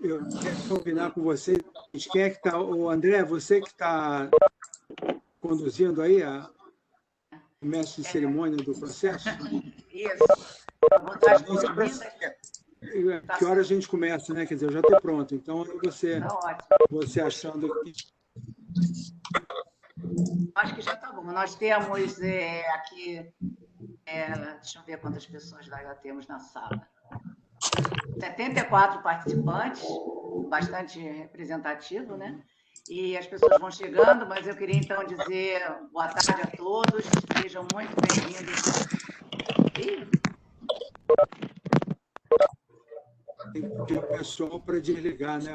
Eu quero combinar com você. Quem é que está? O André, você que está conduzindo aí o mestre de cerimônia do processo? Isso. Que hora a gente começa, né? Quer dizer, eu já estou pronto. Então, você achando que... Acho que já está bom. Nós temos aqui... deixa eu ver quantas pessoas já temos na sala. 74 participantes, bastante representativo, né? E as pessoas vão chegando, mas eu queria, então, dizer boa tarde a todos, sejam muito bem-vindos. Tem que pedir o pessoal para desligar, né?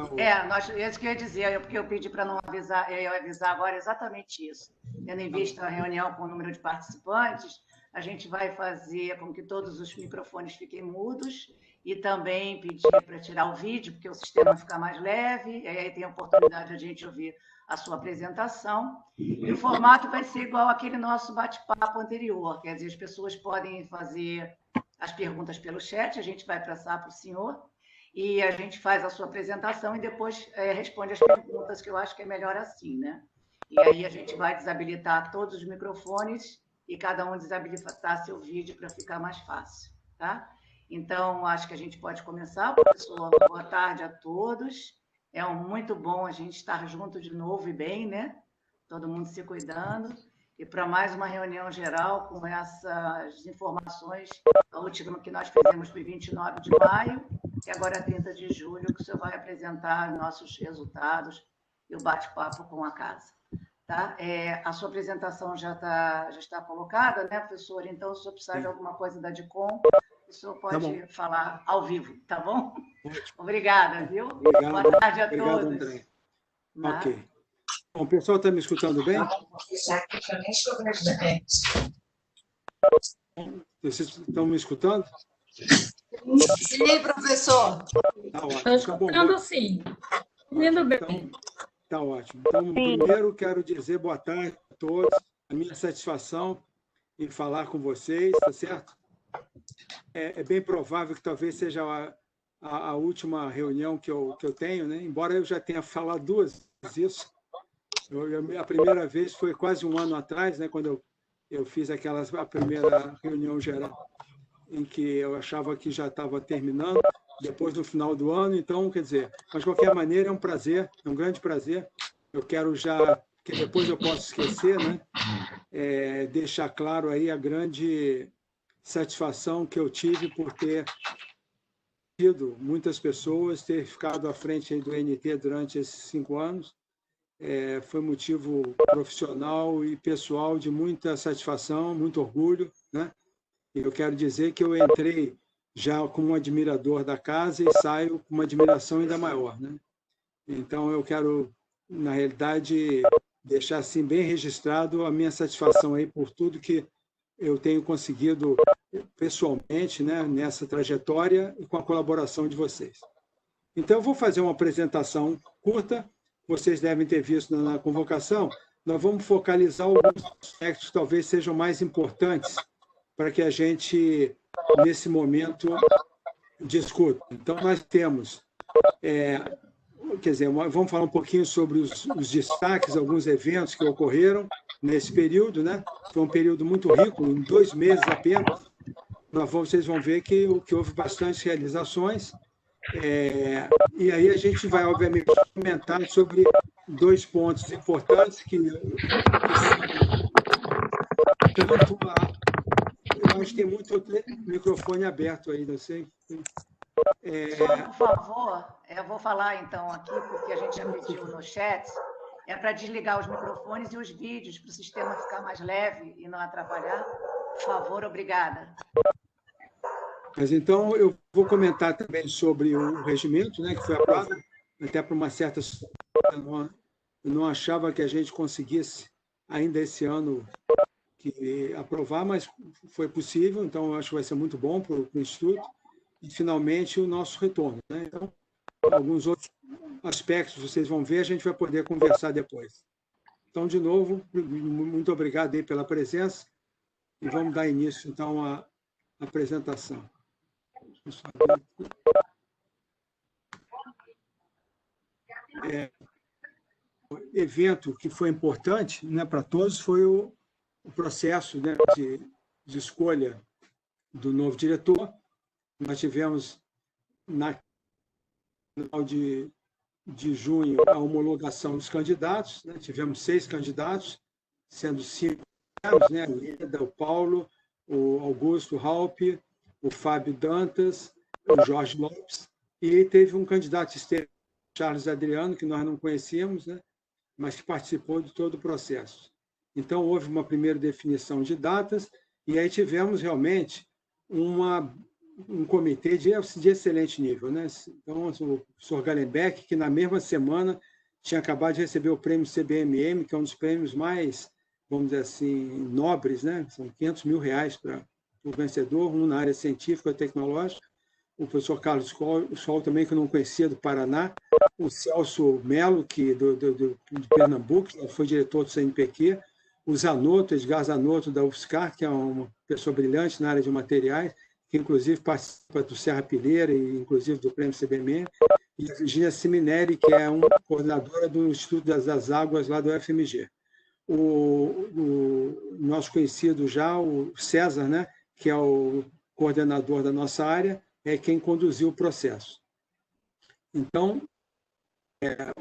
Isso que eu ia dizer, porque eu pedi para não avisar, eu ia avisar agora exatamente isso. Tendo em vista a reunião com o número de participantes, a gente vai fazer com que todos os microfones fiquem mudos e também pedir para tirar o vídeo, porque o sistema fica mais leve, e aí tem a oportunidade de a gente ouvir a sua apresentação. E o formato vai ser igual àquele nosso bate-papo anterior, quer dizer, as pessoas podem fazer as perguntas pelo chat, a gente vai passar para o senhor, e a gente faz a sua apresentação e depois responde as perguntas, que eu acho que é melhor assim, né? E aí a gente vai desabilitar todos os microfones e cada um desabilitar seu vídeo para ficar mais fácil, tá? Então, acho que a gente pode começar. Professor, boa tarde a todos. É muito bom a gente estar junto de novo e bem, né? Todo mundo se cuidando. E para mais uma reunião geral com essas informações, a última que nós fizemos foi 29 de maio, e agora 30 de julho, que o senhor vai apresentar nossos resultados e o bate-papo com a casa. Tá? A sua apresentação já está colocada, né, professor? Então, se o senhor precisar de alguma coisa da DICOM, o senhor pode falar ao vivo, tá bom? Obrigada, viu? Obrigado. Boa tarde a Obrigado, todos. André. Ok. Bom, o pessoal está me escutando bem? Vocês estão me escutando? Sim, professor. Tá ótimo. Estou escutando, sim. Indo bem. Tá ótimo. Então, primeiro, quero dizer boa tarde a todos. A minha satisfação em falar com vocês, tá certo? É bem provável que talvez seja a última reunião que eu tenho, né? Embora eu já tenha falado duas vezes isso. A primeira vez foi quase um ano atrás, né? Quando eu fiz a primeira reunião geral, em que eu achava que já estava terminando, depois do final do ano. Então, quer dizer, mas de qualquer maneira é um prazer, é um grande prazer. Eu quero já, que depois eu posso esquecer, né? Deixar claro aí a grande satisfação que eu tive por ter tido muitas pessoas, ter ficado à frente aí do NT durante esses 5 anos. Foi motivo profissional e pessoal de muita satisfação, muito orgulho, né? E eu quero dizer que eu entrei já como um admirador da casa e saio com uma admiração ainda maior, né? Então, eu quero, na realidade, deixar assim bem registrado a minha satisfação aí por tudo que eu tenho conseguido pessoalmente, né, nessa trajetória e com a colaboração de vocês. Então, eu vou fazer uma apresentação curta, vocês devem ter visto na convocação. Nós vamos focalizar alguns aspectos que talvez sejam mais importantes para que a gente, nesse momento, discuta. Então, nós temos, quer dizer, vamos falar um pouquinho sobre os destaques, alguns eventos que ocorreram nesse período, né? Foi um período muito rico, em 2 meses apenas. Vocês vão ver que houve bastante realizações. E aí a gente vai, obviamente, comentar sobre 2 pontos importantes que tanto eu acho que tem muito microfone aberto aí, não sei. Por favor, eu vou falar então aqui, porque a gente já pediu no chat, para desligar os microfones e os vídeos, para o sistema ficar mais leve e não atrapalhar. Por favor, obrigada. Mas então eu vou comentar também sobre o regimento, né, que foi aprovado, até por uma certa Eu não achava que a gente conseguisse ainda esse ano aprovar, mas foi possível, então eu acho que vai ser muito bom para o Instituto, e finalmente o nosso retorno, né? Então, alguns outros aspectos vocês vão ver, a gente vai poder conversar depois. Então, de novo, muito obrigado aí pela presença, e vamos dar início, então, à apresentação. O evento que foi importante, né, para todos foi o processo, né, de escolha do novo diretor. Nós tivemos, no final de junho, a homologação dos candidatos, né? Tivemos 6 candidatos, sendo 5, né? O Ida, o Paulo, o Augusto Halpe, o Fábio Dantas, o Jorge Lopes, e teve um candidato externo, Charles Adriano, que nós não conhecíamos, né? Mas que participou de todo o processo. Então, houve uma primeira definição de datas, e aí tivemos realmente um comitê de excelente nível, né? Então, o professor Gallenbeck, que na mesma semana tinha acabado de receber o prêmio CBMM, que é um dos prêmios mais, vamos dizer assim, nobres, né? São R$500 mil para o vencedor, um na área científica e tecnológica. O professor Carlos Scholl também, que eu não conhecia, do Paraná. O Celso Melo, que de Pernambuco, que foi diretor do CNPq. O Zanotto, Edgar Zanotto, da UFSCar, que é uma pessoa brilhante na área de materiais, que inclusive participa do Serra Pilheira e inclusive do Prêmio CBM, e a Virginia Siminelli, que é uma coordenadora do Instituto das Águas lá do UFMG. O nosso conhecido já, o César, né, que é o coordenador da nossa área, é quem conduziu o processo. Então,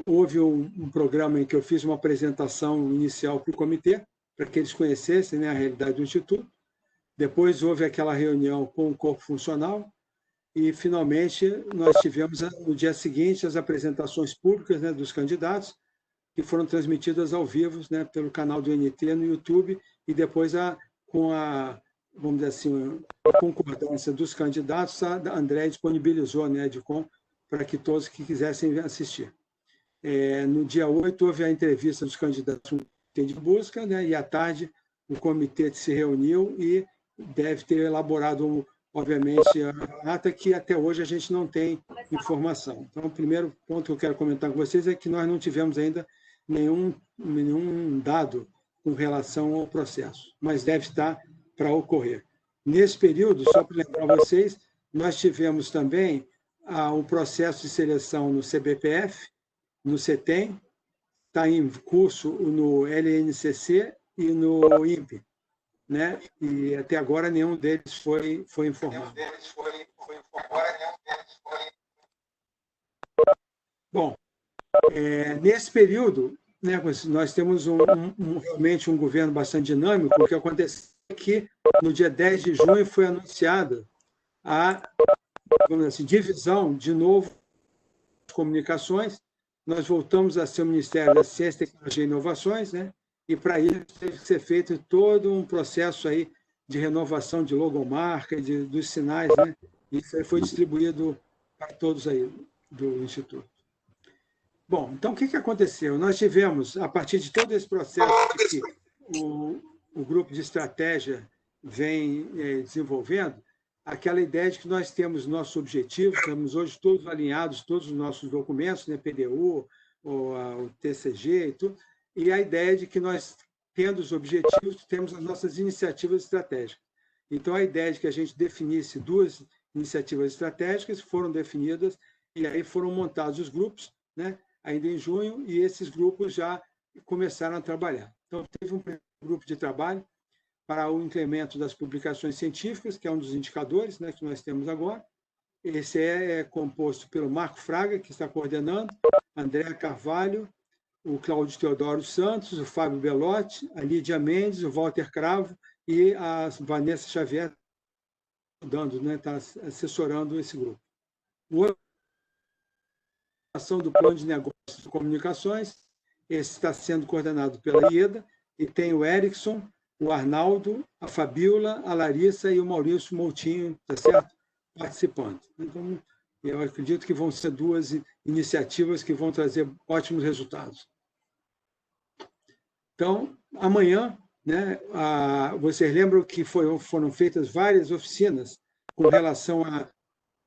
houve um programa em que eu fiz uma apresentação inicial para o comitê, para que eles conhecessem, né, a realidade do Instituto. Depois houve aquela reunião com o corpo funcional e, finalmente, nós tivemos, no dia seguinte, as apresentações públicas, né, dos candidatos, que foram transmitidas ao vivo, né, pelo canal do NT no YouTube, e depois, vamos dizer assim, a concordância dos candidatos, a André disponibilizou, né, a Edcom, para que todos que quisessem assistir. No dia 8, houve a entrevista dos candidatos de busca, né, e à tarde o comitê se reuniu e deve ter elaborado, obviamente, a ata que até hoje a gente não tem informação. Então, o primeiro ponto que eu quero comentar com vocês é que nós não tivemos ainda nenhum dado com relação ao processo, mas deve estar para ocorrer. Nesse período, só para lembrar vocês, nós tivemos também um processo de seleção no CBPF, no CETEM, está em curso no LNCC e no INPE, né? E até agora nenhum deles foi informado. Bom, nesse período, né, nós temos realmente um governo bastante dinâmico. O que aconteceu é que, no dia 10 de junho, foi anunciada a, vamos dizer assim, divisão, de novo, das comunicações. Nós voltamos a ser o Ministério da Ciência, Tecnologia e Inovações, né? E, para isso, teve que ser feito todo um processo aí de renovação de logomarca, dos sinais, né? Isso aí foi distribuído para todos aí do Instituto. Bom, então, o que aconteceu? Nós tivemos, a partir de todo esse processo que o grupo de estratégia vem desenvolvendo, aquela ideia de que nós temos nossos objetivos, estamos hoje todos alinhados, todos os nossos documentos, né, PDU, o TCG e tudo, e a ideia de que nós, tendo os objetivos, temos as nossas iniciativas estratégicas. Então, a ideia de que a gente definisse 2 iniciativas estratégicas foram definidas, e aí foram montados os grupos, né, ainda em junho, e esses grupos já começaram a trabalhar. Então, teve um grupo de trabalho para o incremento das publicações científicas, que é um dos indicadores, né, que nós temos agora. Esse é composto pelo Marco Fraga, que está coordenando, André Carvalho, o Cláudio Teodoro Santos, o Fábio Belotti, a Lídia Mendes, o Walter Cravo e a Vanessa Xavier, né, está assessorando esse grupo. A ação do Plano de Negócios de Comunicações, esse está sendo coordenado pela IEDA, e tem o Erickson, o Arnaldo, a Fabiola, a Larissa e o Maurício Moutinho, tá certo? Participando. Então, eu acredito que vão ser 2 iniciativas que vão trazer ótimos resultados. Então, amanhã, né, vocês lembram que foram feitas várias oficinas com relação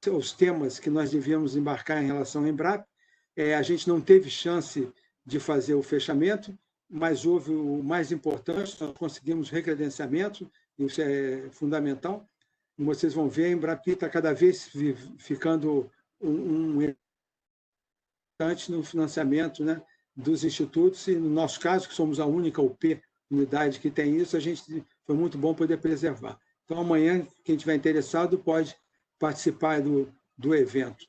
aos temas que nós devíamos embarcar em relação ao Embrapa. A gente não teve chance de fazer o fechamento, mas houve o mais importante, nós conseguimos recredenciamento, isso é fundamental. Vocês vão ver, a Embrapi está cada vez ficando importante no financiamento, né, dos institutos, e no nosso caso, que somos a única UP, unidade que tem isso, a gente foi muito bom poder preservar. Então, amanhã, quem estiver interessado pode participar do evento.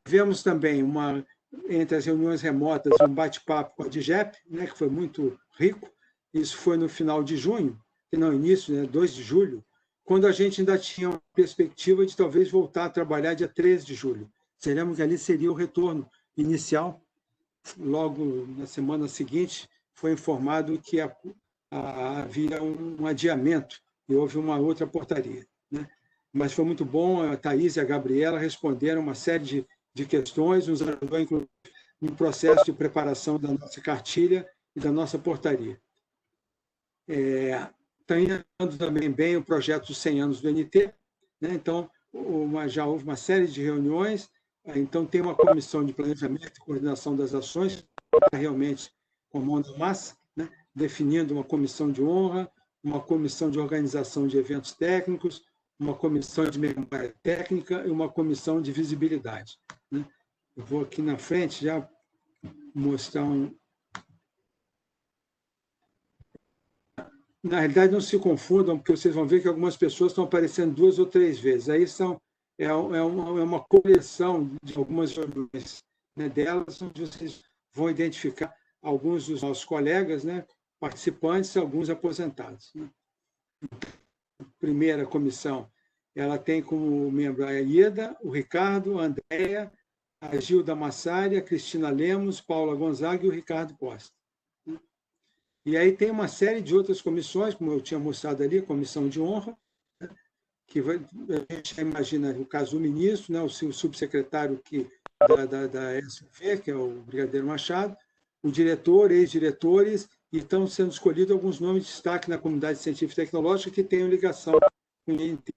Tivemos também, entre as reuniões remotas, um bate-papo com a DGEP, né, que foi muito rico. Isso foi no final de junho, e não início, né, 2 de julho, quando a gente ainda tinha uma perspectiva de talvez voltar a trabalhar dia 13 de julho. Seremos que ali seria o retorno inicial. Logo na semana seguinte, foi informado que havia um adiamento e houve uma outra portaria, né? Mas foi muito bom, a Thaís e a Gabriela responderam uma série de questões, nos ajudou, inclusive, no processo de preparação da nossa cartilha e da nossa portaria. Está andando também bem o projeto dos 100 anos do NT, né? Então, já houve uma série de reuniões, então tem uma comissão de planejamento e coordenação das ações, realmente com a mão na massa, né? Definindo uma comissão de honra, uma comissão de organização de eventos técnicos, uma comissão de memória técnica e uma comissão de visibilidade, né? Eu vou aqui na frente já mostrar Na realidade, não se confundam, porque vocês vão ver que algumas pessoas estão aparecendo 2 ou 3 vezes. Aí é uma coleção de algumas reuniões, né, delas, onde vocês vão identificar alguns dos nossos colegas, né, participantes, alguns aposentados, né. A primeira comissão, ela tem como membro a Ieda, o Ricardo, a Andréia, a Gilda Massari, a Cristina Lemos, Paula Gonzaga e o Ricardo Costa. E aí tem uma série de outras comissões, como eu tinha mostrado ali, a comissão de honra, né, que a gente já imagina o caso do ministro, né, o subsecretário da SUV, que é o Brigadeiro Machado, o diretor, ex-diretores, e estão sendo escolhidos alguns nomes de destaque na comunidade científica e tecnológica que tenham ligação com o INT.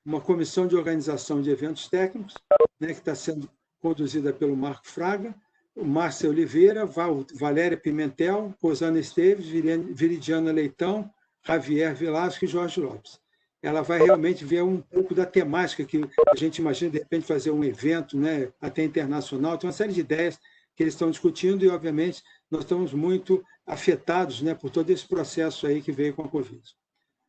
Uma comissão de organização de eventos técnicos, né, que está sendo conduzida pelo Marco Fraga, o Márcia Oliveira, Valéria Pimentel, Rosana Esteves, Viridiana Leitão, Javier Velasco e Jorge Lopes. Ela vai realmente ver um pouco da temática que a gente imagina, de repente, fazer um evento, né, até internacional. Tem uma série de ideias que eles estão discutindo e, obviamente, nós estamos muito afetados, né, por todo esse processo aí que veio com a Covid.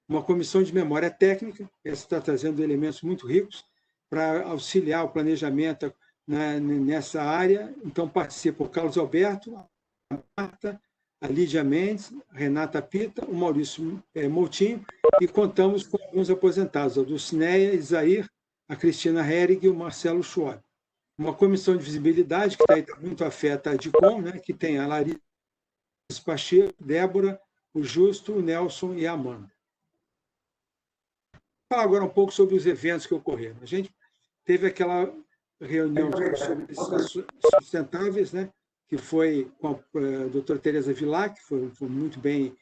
Uma comissão de memória técnica, essa está trazendo elementos muito ricos para auxiliar o planejamento, né, nessa área. Então, participam o Carlos Alberto, a Marta, a Lídia Mendes, a Renata Pita, o Maurício Moutinho, e contamos com alguns aposentados, a Dulcineia Isair, a Cristina Herrig e o Marcelo Schwab. Uma comissão de visibilidade, que está muito afeta a DICOM, né, que tem a Larissa Pacheco, Débora, o Justo, o Nelson e a Amanda. Vou falar agora um pouco sobre os eventos que ocorreram. A gente teve aquela reunião sobre sustentáveis, né, que foi com a doutora Tereza Vilar, que foi muito bem,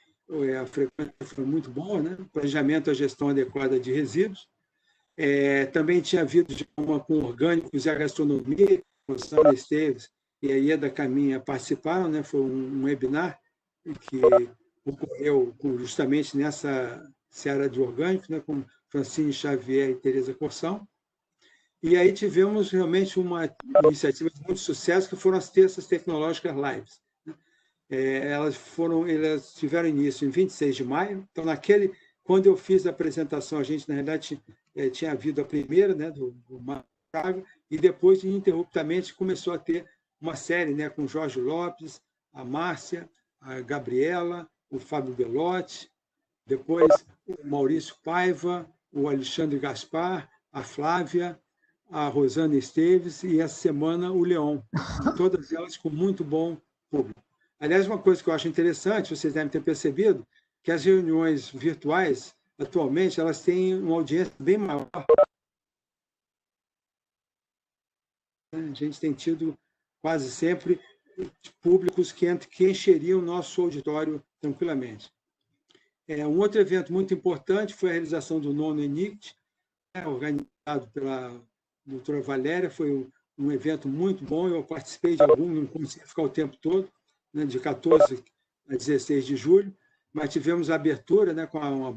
a frequência foi muito boa, né, planejamento e gestão adequada de resíduos. Também tinha havido uma com orgânicos e a gastronomia, a Rosana Esteves e a Ieda Caminha participaram, né, foi um webinar que ocorreu justamente nessa seara de orgânicos, né, com Francine Xavier e Tereza Corção. E aí tivemos realmente uma iniciativa de muito sucesso, que foram as terças tecnológicas lives. Elas tiveram início em 26 de maio. Então, quando eu fiz a apresentação, a gente, na realidade, tinha havido a primeira, né, do Marco Fraga, e depois, ininterruptamente, começou a ter uma série, né, com o Jorge Lopes, a Márcia, a Gabriela, o Fábio Belotti, depois o Maurício Paiva, o Alexandre Gaspar, a Flávia, a Rosana Esteves e, essa semana, o Leon. Todas elas com muito bom público. Aliás, uma coisa que eu acho interessante, vocês devem ter percebido, que as reuniões virtuais, atualmente, elas têm uma audiência bem maior. A gente tem tido quase sempre públicos que encheriam o nosso auditório tranquilamente. Um outro evento muito importante foi a realização do 9º ENICT, organizado pela doutora Valéria. Foi um evento muito bom, eu participei de algum, não consegui ficar o tempo todo, né, de 14 a 16 de julho, mas tivemos a abertura, né, com uma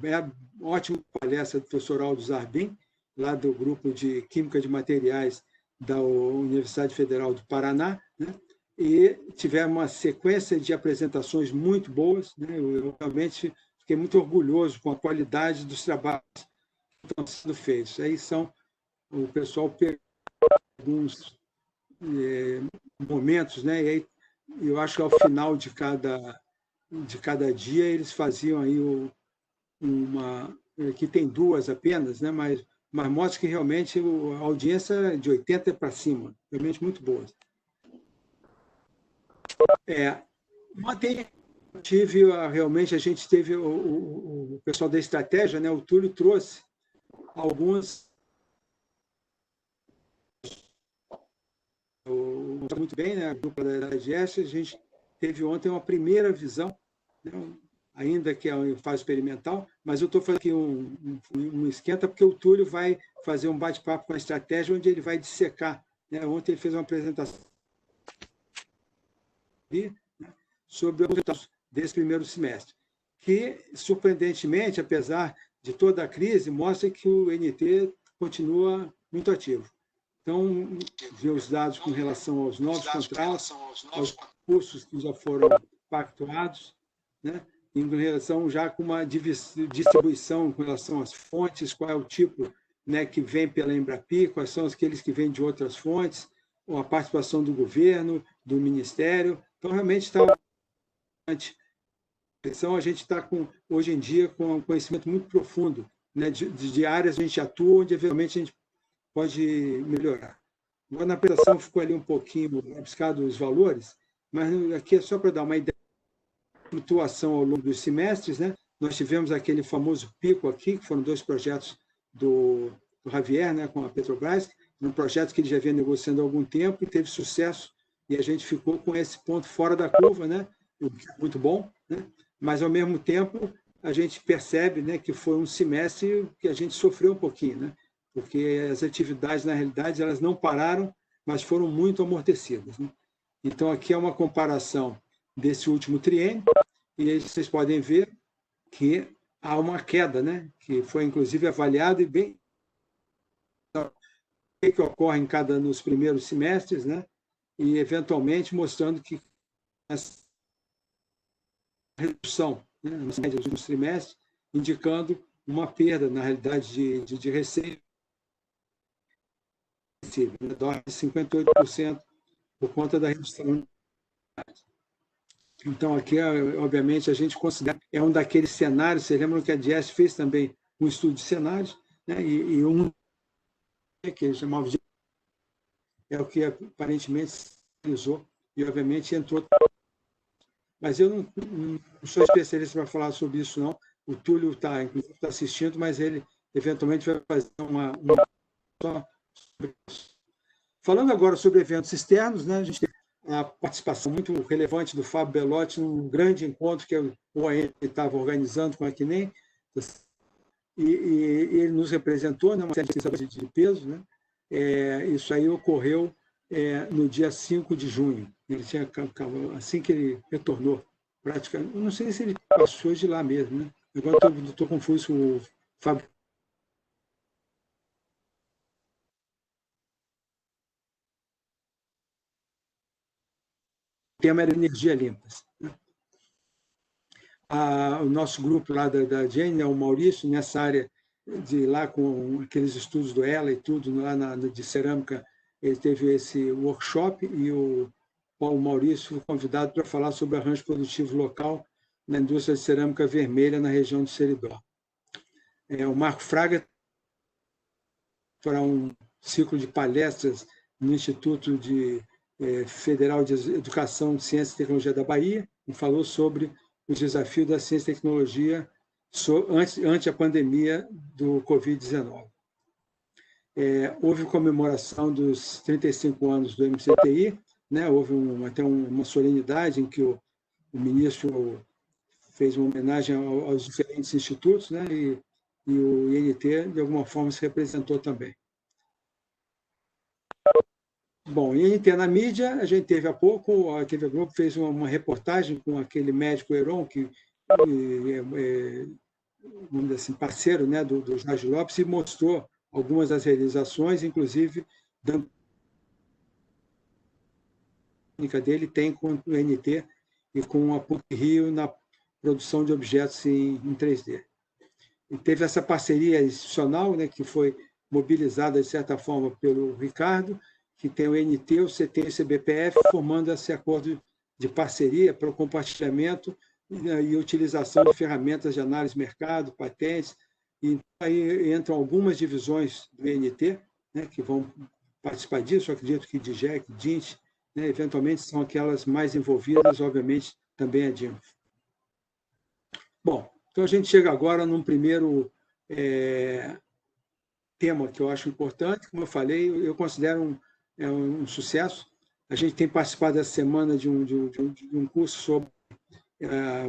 ótima palestra do professor Aldo Zarbin, lá do grupo de Química de Materiais da Universidade Federal do Paraná, né, e tivemos uma sequência de apresentações muito boas, né, eu realmente fiquei muito orgulhoso com a qualidade dos trabalhos que estão sendo feitos. Aí o pessoal pegou alguns momentos, né, e aí eu acho que ao final de cada dia eles faziam aí aqui tem 2 apenas, né, mas mostra que realmente a audiência de 80 para cima, realmente muito boa. Ontem realmente a gente teve o pessoal da estratégia, né, o Túlio trouxe alguns muito bem, né, a dupla da GES, a gente teve ontem uma primeira visão, né, ainda que é uma fase experimental, mas eu estou fazendo aqui um esquenta, porque o Túlio vai fazer um bate-papo com a estratégia, onde ele vai dissecar, né? Ontem ele fez uma apresentação sobre os resultados desse primeiro semestre, que, surpreendentemente, apesar de toda a crise, mostra que o NT continua muito ativo. Então, ver os dados com relação aos novos contratos, aos cursos que já foram pactuados, né? Em relação já com uma distribuição com relação às fontes, qual é o tipo, né, que vem pela Embrapi, quais são aqueles que vêm de outras fontes, ou a participação do governo, do Ministério. Então, realmente está... Então, a gente está, hoje em dia, com um conhecimento muito profundo, né, de áreas que a gente atua, onde, eventualmente, a gente pode melhorar. Agora, na apresentação, ficou ali um pouquinho abiscado os valores, mas aqui é só para dar uma ideia da flutuação ao longo dos semestres, né? Nós tivemos aquele famoso pico aqui, que foram 2 projetos do Javier, né, com a Petrobras, um projeto que ele já vinha negociando há algum tempo e teve sucesso, e a gente ficou com esse ponto fora da curva, né? Muito bom, né? Mas, ao mesmo tempo, a gente percebe, né, que foi um semestre que a gente sofreu um pouquinho, né? Porque as atividades, na realidade, elas não pararam, mas foram muito amortecidas, né? Então, aqui é uma comparação desse último triênio, e aí vocês podem ver que há uma queda, né? Que foi, inclusive, avaliado e bem... o que ocorre nos primeiros semestres, né? E, eventualmente, mostrando que essa redução, né, nas médias dos trimestres, indicando uma perda, na realidade, de receita, de 58% por conta da redução. Então, aqui, obviamente, a gente considera é um daqueles cenários. Vocês lembram que a DIES fez também um estudo de cenários, né, e um que eles chamavam de... é o que aparentemente se realizou e, obviamente, entrou. Mas eu não sou especialista para falar sobre isso, não. O Túlio está assistindo, mas ele, eventualmente, vai fazer uma sobre isso. Falando agora sobre eventos externos, né, a gente tem a participação muito relevante do Fábio Bellotti num grande encontro que o OAN estava organizando com a CNEM, e ele nos representou, né, uma série de peso, né? Isso aí ocorreu no dia 5 de junho. Ele tinha, assim que ele retornou, praticamente, não sei se ele passou de lá mesmo, né? Agora estou confuso com o Fábio. O tema era energia limpa. Né? O nosso grupo lá da Jane, né, o Maurício, nessa área de lá com aqueles estudos do ELA e tudo, lá de cerâmica, ele teve esse workshop, e o Paulo Maurício foi convidado para falar sobre arranjo produtivo local na indústria de cerâmica vermelha na região de Seridó. O Marco Fraga fará um ciclo de palestras no Instituto Federal de Educação, Ciência e Tecnologia da Bahia, e falou sobre o desafio da ciência e tecnologia ante a pandemia do Covid-19. Houve comemoração dos 35 anos do MCTI, né? Houve até uma solenidade em que o ministro fez uma homenagem aos diferentes institutos, né? E o INT, de alguma forma, se representou também. Bom, INT na mídia, a gente teve há pouco, a TV Globo fez uma reportagem com aquele médico Heron, que vamos dizer assim, parceiro, né, do Jorge Lopes, e mostrou algumas das realizações, inclusive dando dele tem com o NT e com a PUC-Rio na produção de objetos em 3D. E teve essa parceria institucional, né, que foi mobilizada, de certa forma, pelo Ricardo, que tem o NT, o CT e o CBPF, formando esse acordo de parceria para o compartilhamento e utilização de ferramentas de análise de mercado, patentes. E aí entram algumas divisões do NT, né, que vão participar disso, eu acredito que DGEC, DINT, né, eventualmente são aquelas mais envolvidas, obviamente, também a DINF. Bom, então a gente chega agora num primeiro tema que eu acho importante, como eu falei, eu considero um sucesso. A gente tem participado essa semana de um curso sobre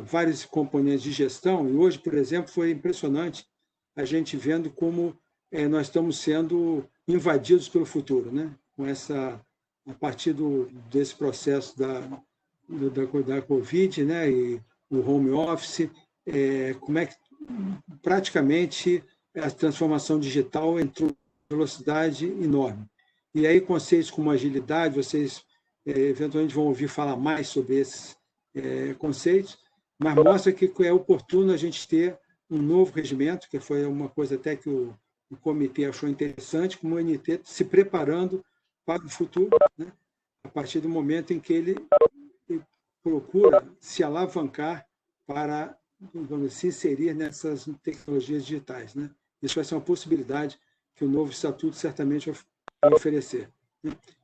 vários componentes de gestão, e hoje, por exemplo, foi impressionante a gente vendo como nós estamos sendo invadidos pelo futuro, né? Com a partir desse processo da Covid, né? E o home office, como é que praticamente a transformação digital entrou em velocidade enorme. E aí conceitos como agilidade, vocês eventualmente vão ouvir falar mais sobre esses conceitos, mas mostra que é oportuno a gente ter um novo regimento, que foi uma coisa até que o comitê achou interessante, como o NT se preparando para o futuro, né? A partir do momento em que ele procura se alavancar para, vamos se inserir nessas tecnologias digitais, né? Isso vai ser uma possibilidade que o novo estatuto certamente vai oferecer.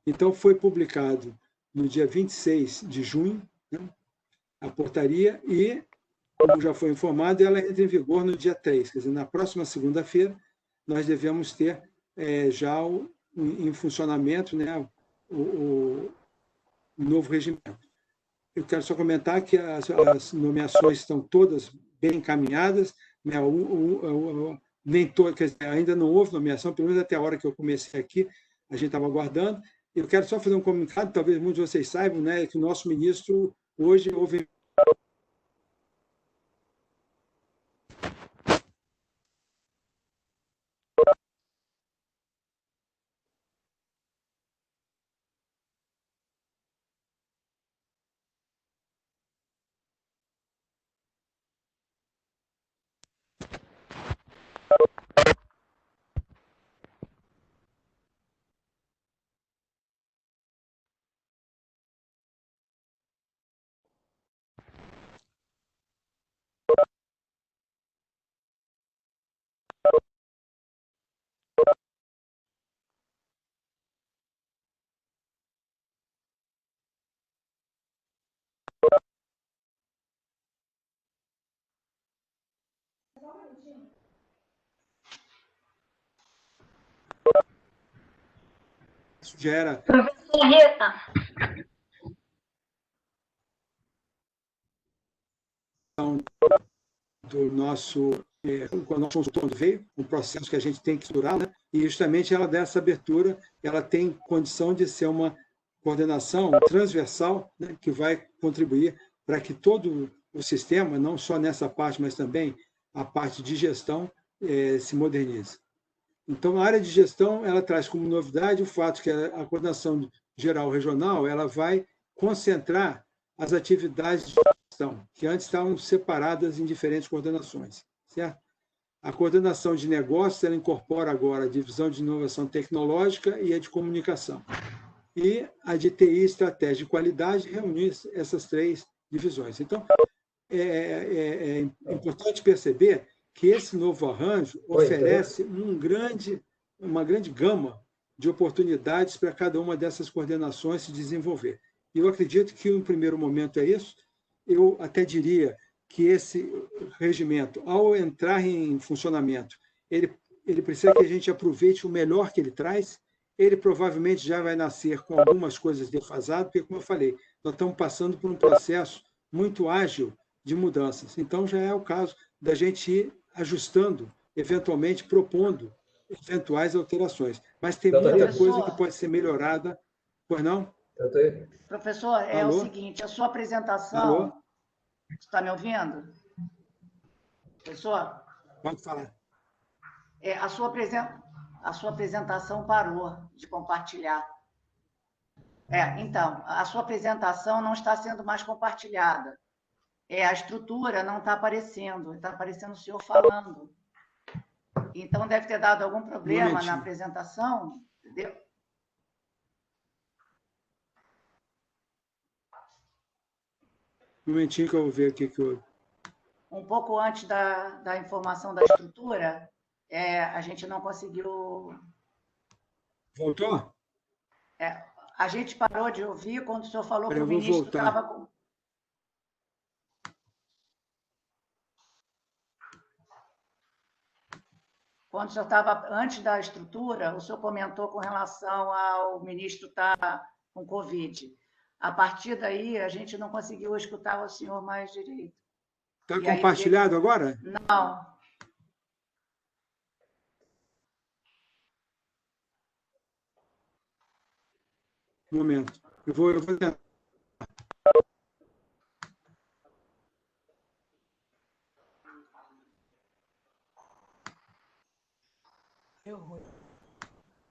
Então, foi publicado no dia 26 de junho, né, a portaria, e, como já foi informado, ela entra em vigor no dia 3, quer dizer, na próxima segunda-feira, nós devemos ter já em funcionamento, né, o novo regimento. Eu quero só comentar que as nomeações estão todas bem encaminhadas, né, nem quer dizer, ainda não houve nomeação, pelo menos até a hora que eu comecei aqui, a gente estava aguardando. Eu quero só fazer um comunicado, talvez muitos de vocês saibam, né, que o nosso ministro, hoje, houve já era Professor Rita. do nosso quando o consultor veio, um processo que a gente tem que estruturar, né? E justamente ela dá essa abertura, ela tem condição de ser uma coordenação transversal, né, que vai contribuir para que todo o sistema, não só nessa parte, mas também a parte de gestão, se modernize. Então, a área de gestão, ela traz como novidade o fato que a coordenação geral regional, ela vai concentrar as atividades de gestão, que antes estavam separadas em diferentes coordenações, certo? A coordenação de negócios, ela incorpora agora a divisão de inovação tecnológica e a de comunicação. E a de TI, estratégia de qualidade, reunir essas três divisões. Então, é importante perceber que esse novo arranjo oferece uma grande gama de oportunidades para cada uma dessas coordenações se desenvolver. E eu acredito que, no primeiro momento, é isso. Eu até diria que esse regimento, ao entrar em funcionamento, ele precisa que a gente aproveite o melhor que ele traz, ele provavelmente já vai nascer com algumas coisas defasadas, porque, como eu falei, nós estamos passando por um processo muito ágil de mudanças. Então, já é o caso da gente ir ajustando, eventualmente propondo eventuais alterações. Mas tem muita coisa que pode ser melhorada. Pois não? Professor, é Alô? o seguinte, a sua apresentação... Alô? Você está me ouvindo? Professor? Pode falar. A sua apresentação parou de compartilhar. Então, a sua apresentação não está sendo mais compartilhada. A estrutura não está aparecendo o senhor falando. Então, deve ter dado algum problema na apresentação, entendeu? Um momentinho que eu vou ver aqui que eu... Um pouco antes da informação da estrutura, a gente não conseguiu... Voltou? A gente parou de ouvir quando o senhor falou que o ministro estava com... Quando o senhor estava antes da estrutura, o senhor comentou com relação ao ministro estar com Covid. A partir daí, a gente não conseguiu escutar o senhor mais direito. Está compartilhado agora? Não. Um momento. Eu vou tentar.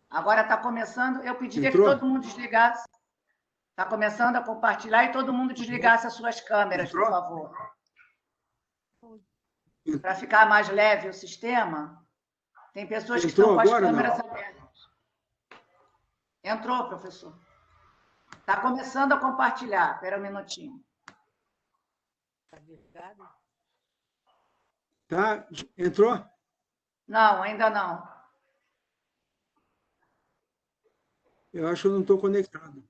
Agora está começando. Eu pediria Entrou? que todo mundo desligasse. Está começando a compartilhar e todo mundo desligasse as suas câmeras, por favor. Para ficar mais leve o sistema, tem pessoas que estão com as câmeras abertas. Entrou, professor. Está começando a compartilhar. Espera um minutinho. Tá? Entrou? Não, ainda não. Eu acho que eu não estou conectado.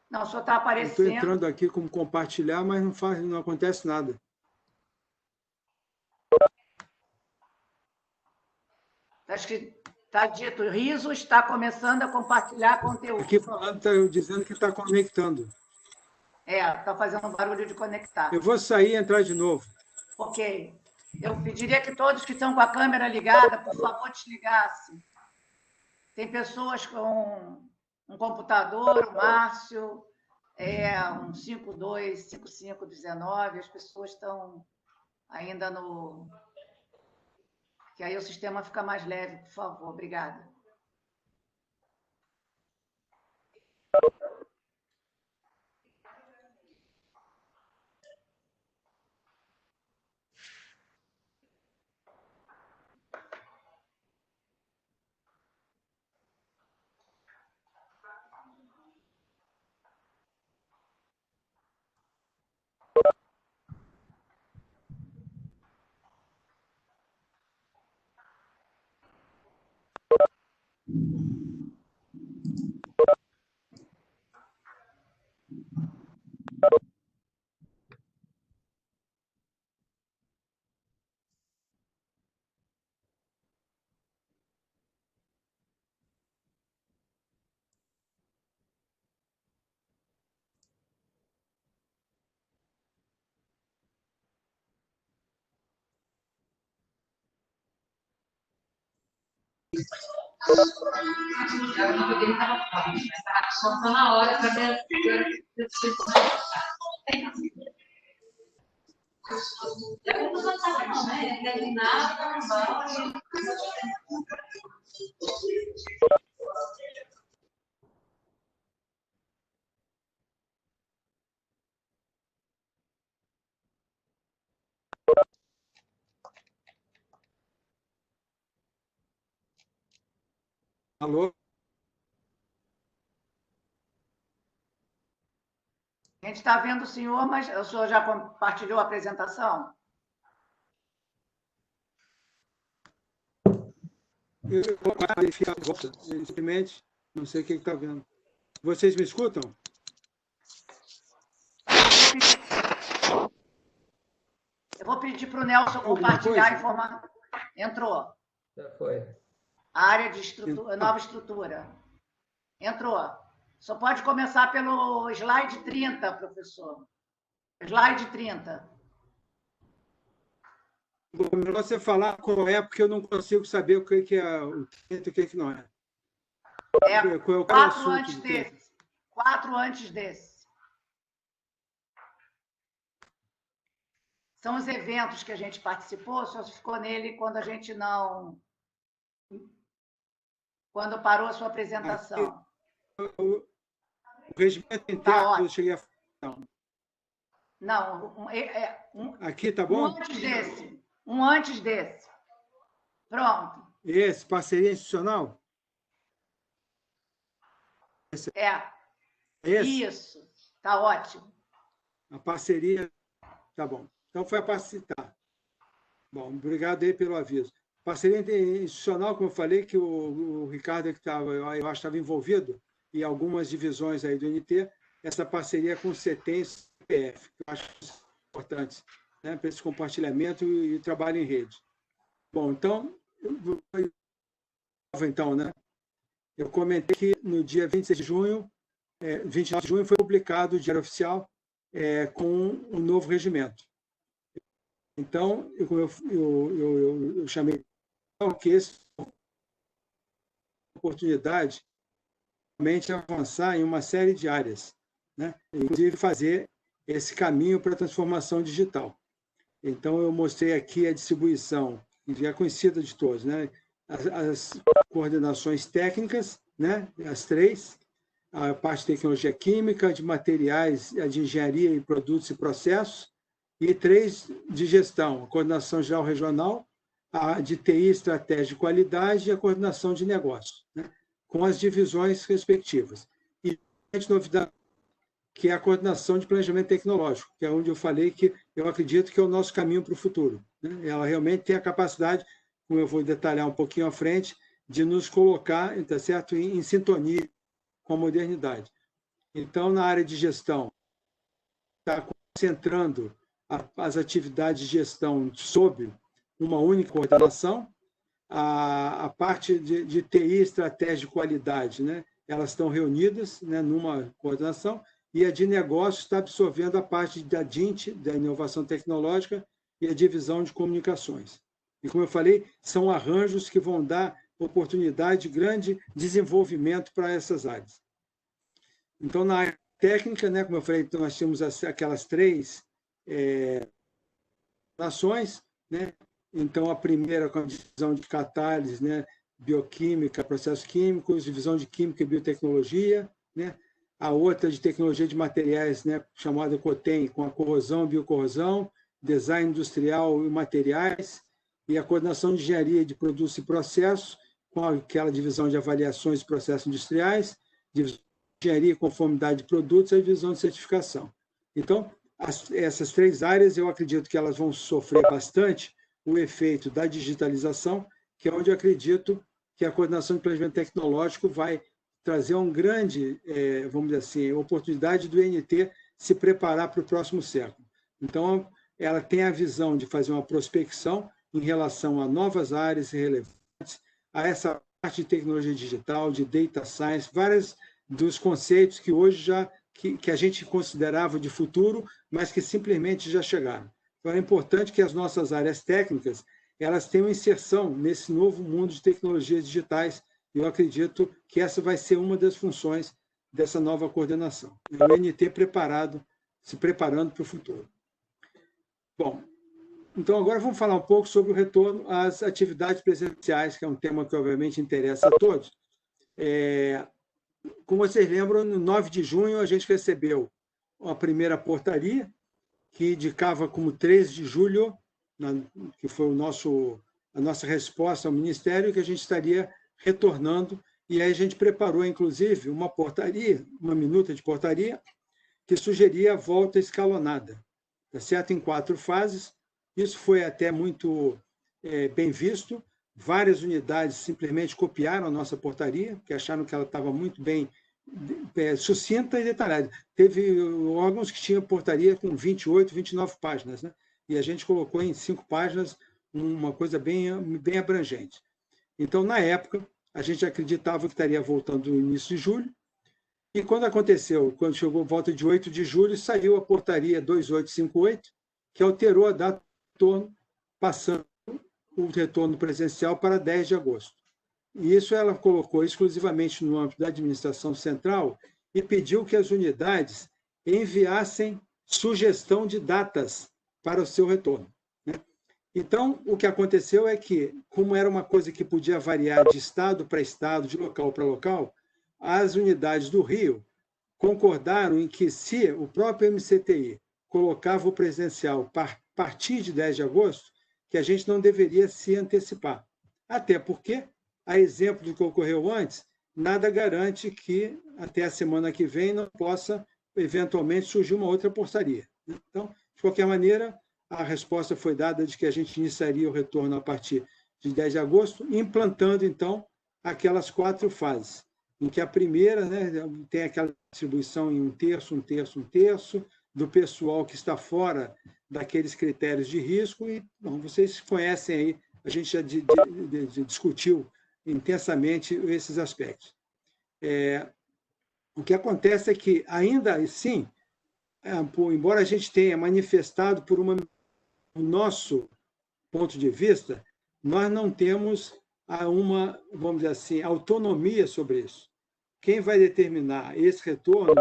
Não, o senhor está aparecendo. Estou entrando aqui como compartilhar, mas não acontece nada. Está dito, Riso está começando a compartilhar conteúdo. Aqui falando, está dizendo que está conectando. Está fazendo barulho de conectar. Eu vou sair e entrar de novo. Ok. Eu pediria que todos que estão com a câmera ligada, por favor, desligassem. Tem pessoas com um computador, o Márcio, um 525519, as pessoas estão ainda no... Que aí o sistema fica mais leve, por favor. Obrigada. Só na hora para ver. Eu não gostava, não, né? Terminar, Alô? A gente está vendo o senhor, mas o senhor já compartilhou a apresentação? Eu vou verificar a volta. Simplesmente, não sei o que está vendo. Vocês me escutam? Eu vou pedir para o Nelson compartilhar a informação. Entrou. Já foi. A área de estrutura, nova estrutura. Entrou. Só pode começar pelo slide 30, professor. Slide 30. Bom, melhor você falar qual é, porque eu não consigo saber o que é o 30 e o que não é. Qual é o quatro antes desse. 4 antes desse. São os eventos que a gente participou, só ficou nele quando a gente não... Quando parou a sua apresentação. O regimento interno, eu cheguei a falar. Não, aqui tá bom? Um antes desse. Pronto. Esse, parceria institucional? Esse? Isso, tá ótimo. A parceria, tá bom. Então foi a parceria. Tá. Bom, obrigado aí pelo aviso. Parceria institucional, como eu falei, que o Ricardo que estava, eu acho que estava envolvido, e algumas divisões aí do NT, essa parceria com o CETEM e o CPF, que eu acho importante, né, para esse compartilhamento e trabalho em rede. Bom, então, né? Eu comentei que no dia 26 de junho, 29 de junho, foi publicado o Diário Oficial com o novo regimento. Então, eu chamei que essa oportunidade realmente avançar em uma série de áreas, né? Inclusive fazer esse caminho para a transformação digital. Então, eu mostrei aqui a distribuição, que é conhecida de todos, né? As coordenações técnicas, né? As 3, a parte de tecnologia química, de materiais, a de engenharia e produtos e processos, e 3 de gestão, a coordenação geral regional, a de TI, estratégia de qualidade e a coordenação de negócios, né? Com as divisões respectivas. E a novidade, que é a coordenação de planejamento tecnológico, que é onde eu falei que eu acredito que é o nosso caminho para o futuro, né? Ela realmente tem a capacidade, como eu vou detalhar um pouquinho à frente, de nos colocar, tá certo, em sintonia com a modernidade. Então, na área de gestão, está concentrando as atividades de gestão sob uma única coordenação. A parte de TI, estratégia de qualidade, né? Elas estão reunidas, né, numa coordenação, e a de negócios está absorvendo a parte da DINT, da inovação tecnológica, e a divisão de comunicações. E, como eu falei, são arranjos que vão dar oportunidade de grande desenvolvimento para essas áreas. Então, na área técnica, né, como eu falei, então, nós tínhamos aquelas 3 nações, né? Então, a primeira com a divisão de catálise, né? Bioquímica, processos químicos, divisão de química e biotecnologia, né? A outra de tecnologia de materiais, né? Chamada COTEM, com a corrosão e biocorrosão, design industrial e materiais, e a coordenação de engenharia de produtos e processos, com aquela divisão de avaliações de processos industriais, divisão de engenharia e conformidade de produtos e a divisão de certificação. Então, essas 3 áreas, eu acredito que elas vão sofrer bastante o efeito da digitalização, que é onde eu acredito que a coordenação de planejamento tecnológico vai trazer um grande, vamos dizer assim, oportunidade do INT se preparar para o próximo século. Então, ela tem a visão de fazer uma prospecção em relação a novas áreas relevantes, a essa parte de tecnologia digital, de data science, vários dos conceitos que hoje já que a gente considerava de futuro, mas que simplesmente já chegaram. Então, é importante que as nossas áreas técnicas elas tenham inserção nesse novo mundo de tecnologias digitais. Eu acredito que essa vai ser uma das funções dessa nova coordenação. O INT se preparando para o futuro. Bom, então agora vamos falar um pouco sobre o retorno às atividades presenciais, que é um tema que obviamente interessa a todos. Como vocês lembram, no 9 de junho a gente recebeu a primeira portaria, que indicava como 13 de julho, que foi a nossa resposta ao Ministério, que a gente estaria retornando, e aí a gente preparou, inclusive, uma portaria, uma minuta de portaria, que sugeria a volta escalonada, tá certo? Em 4 fases. Isso foi até muito bem visto. Várias unidades simplesmente copiaram a nossa portaria, porque acharam que ela estava muito bem sucinta e detalhada. Teve órgãos que tinham portaria com 28, 29 páginas, né? E a gente colocou em 5 páginas uma coisa bem abrangente. Então, na época, a gente acreditava que estaria voltando no início de julho, e quando aconteceu, quando chegou a volta de 8 de julho, saiu a portaria 2858, que alterou a data do retorno, passando o retorno presencial para 10 de agosto. E isso ela colocou exclusivamente no âmbito da administração central e pediu que as unidades enviassem sugestão de datas para o seu retorno. Então, o que aconteceu é que, como era uma coisa que podia variar de estado para estado, de local para local, as unidades do Rio concordaram em que, se o próprio MCTI colocava o presencial a partir de 10 de agosto, que a gente não deveria se antecipar. Até porque, a exemplo do que ocorreu antes, nada garante que até a semana que vem não possa, eventualmente, surgir uma outra portaria. Então, de qualquer maneira, a resposta foi dada de que a gente iniciaria o retorno a partir de 10 de agosto, implantando, então, aquelas 4 fases, em que a primeira, né, tem aquela distribuição em 1/3, 1/3, 1/3, do pessoal que está fora daqueles critérios de risco, e bom, vocês conhecem aí, a gente já discutiu intensamente esses aspectos. O que acontece é que, ainda assim, embora a gente tenha manifestado por o nosso ponto de vista, nós não temos uma, vamos dizer assim, autonomia sobre isso. Quem vai determinar esse retorno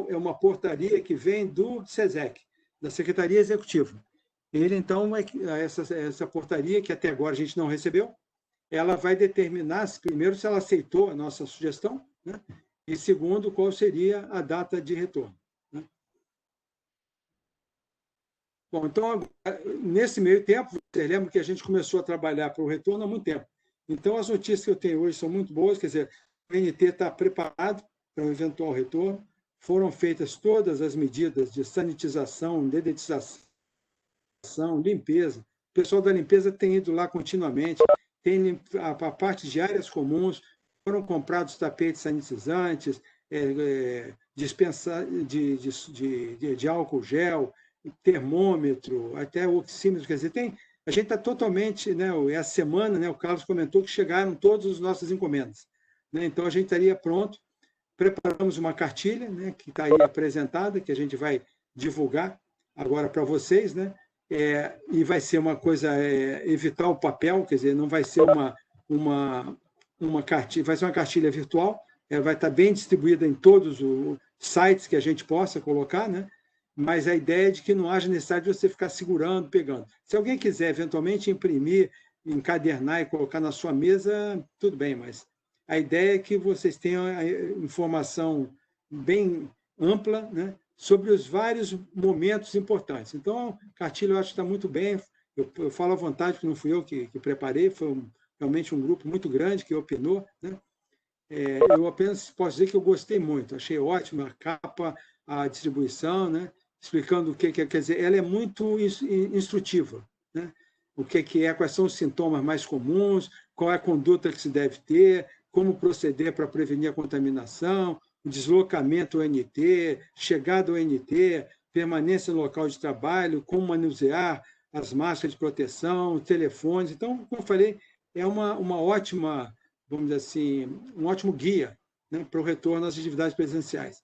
é uma portaria que vem do SESEC, da Secretaria Executiva. Ele, então, essa portaria, que até agora a gente não recebeu, ela vai determinar, primeiro, se ela aceitou a nossa sugestão, né? E, segundo, qual seria a data de retorno. Né? Bom, então, nesse meio tempo, vocês lembram que a gente começou a trabalhar para o retorno há muito tempo. Então, as notícias que eu tenho hoje são muito boas, quer dizer, o NT está preparado para um eventual retorno, foram feitas todas as medidas de sanitização, dedetização, limpeza. O pessoal da limpeza tem ido lá continuamente, tem a parte de áreas comuns, foram comprados tapetes sanitizantes, dispensa de álcool gel, termômetro, até oxímetro, quer dizer, a gente está totalmente, né, essa semana, né, o Carlos comentou que chegaram todas as nossas encomendas. Né, então, a gente estaria pronto, preparamos uma cartilha, né, que está aí apresentada, que a gente vai divulgar agora para vocês, né, e vai ser uma coisa, evitar o papel, quer dizer, não vai ser uma cartilha, vai ser uma cartilha virtual, vai estar bem distribuída em todos os sites que a gente possa colocar, né, mas a ideia é de que não haja necessidade de você ficar segurando, pegando. Se alguém quiser, eventualmente, imprimir, encadernar e colocar na sua mesa, tudo bem, mas a ideia é que vocês tenham a informação bem ampla, né, sobre os vários momentos importantes. Então, a cartilha eu acho que está muito bem, eu falo à vontade, que não fui eu que preparei, foi realmente um grupo muito grande que opinou, né? Eu apenas posso dizer que eu gostei muito, achei ótima a capa, a distribuição, né? Explicando o que quer dizer, ela é muito instrutiva, né? O que é, quais são os sintomas mais comuns, qual é a conduta que se deve ter, como proceder para prevenir a contaminação, o deslocamento ao NT, chegada ao NT, permanência no local de trabalho, como manusear as máscaras de proteção, telefones. Então, como eu falei, é uma ótima, vamos dizer assim, um ótimo guia, né, para o retorno às atividades presenciais.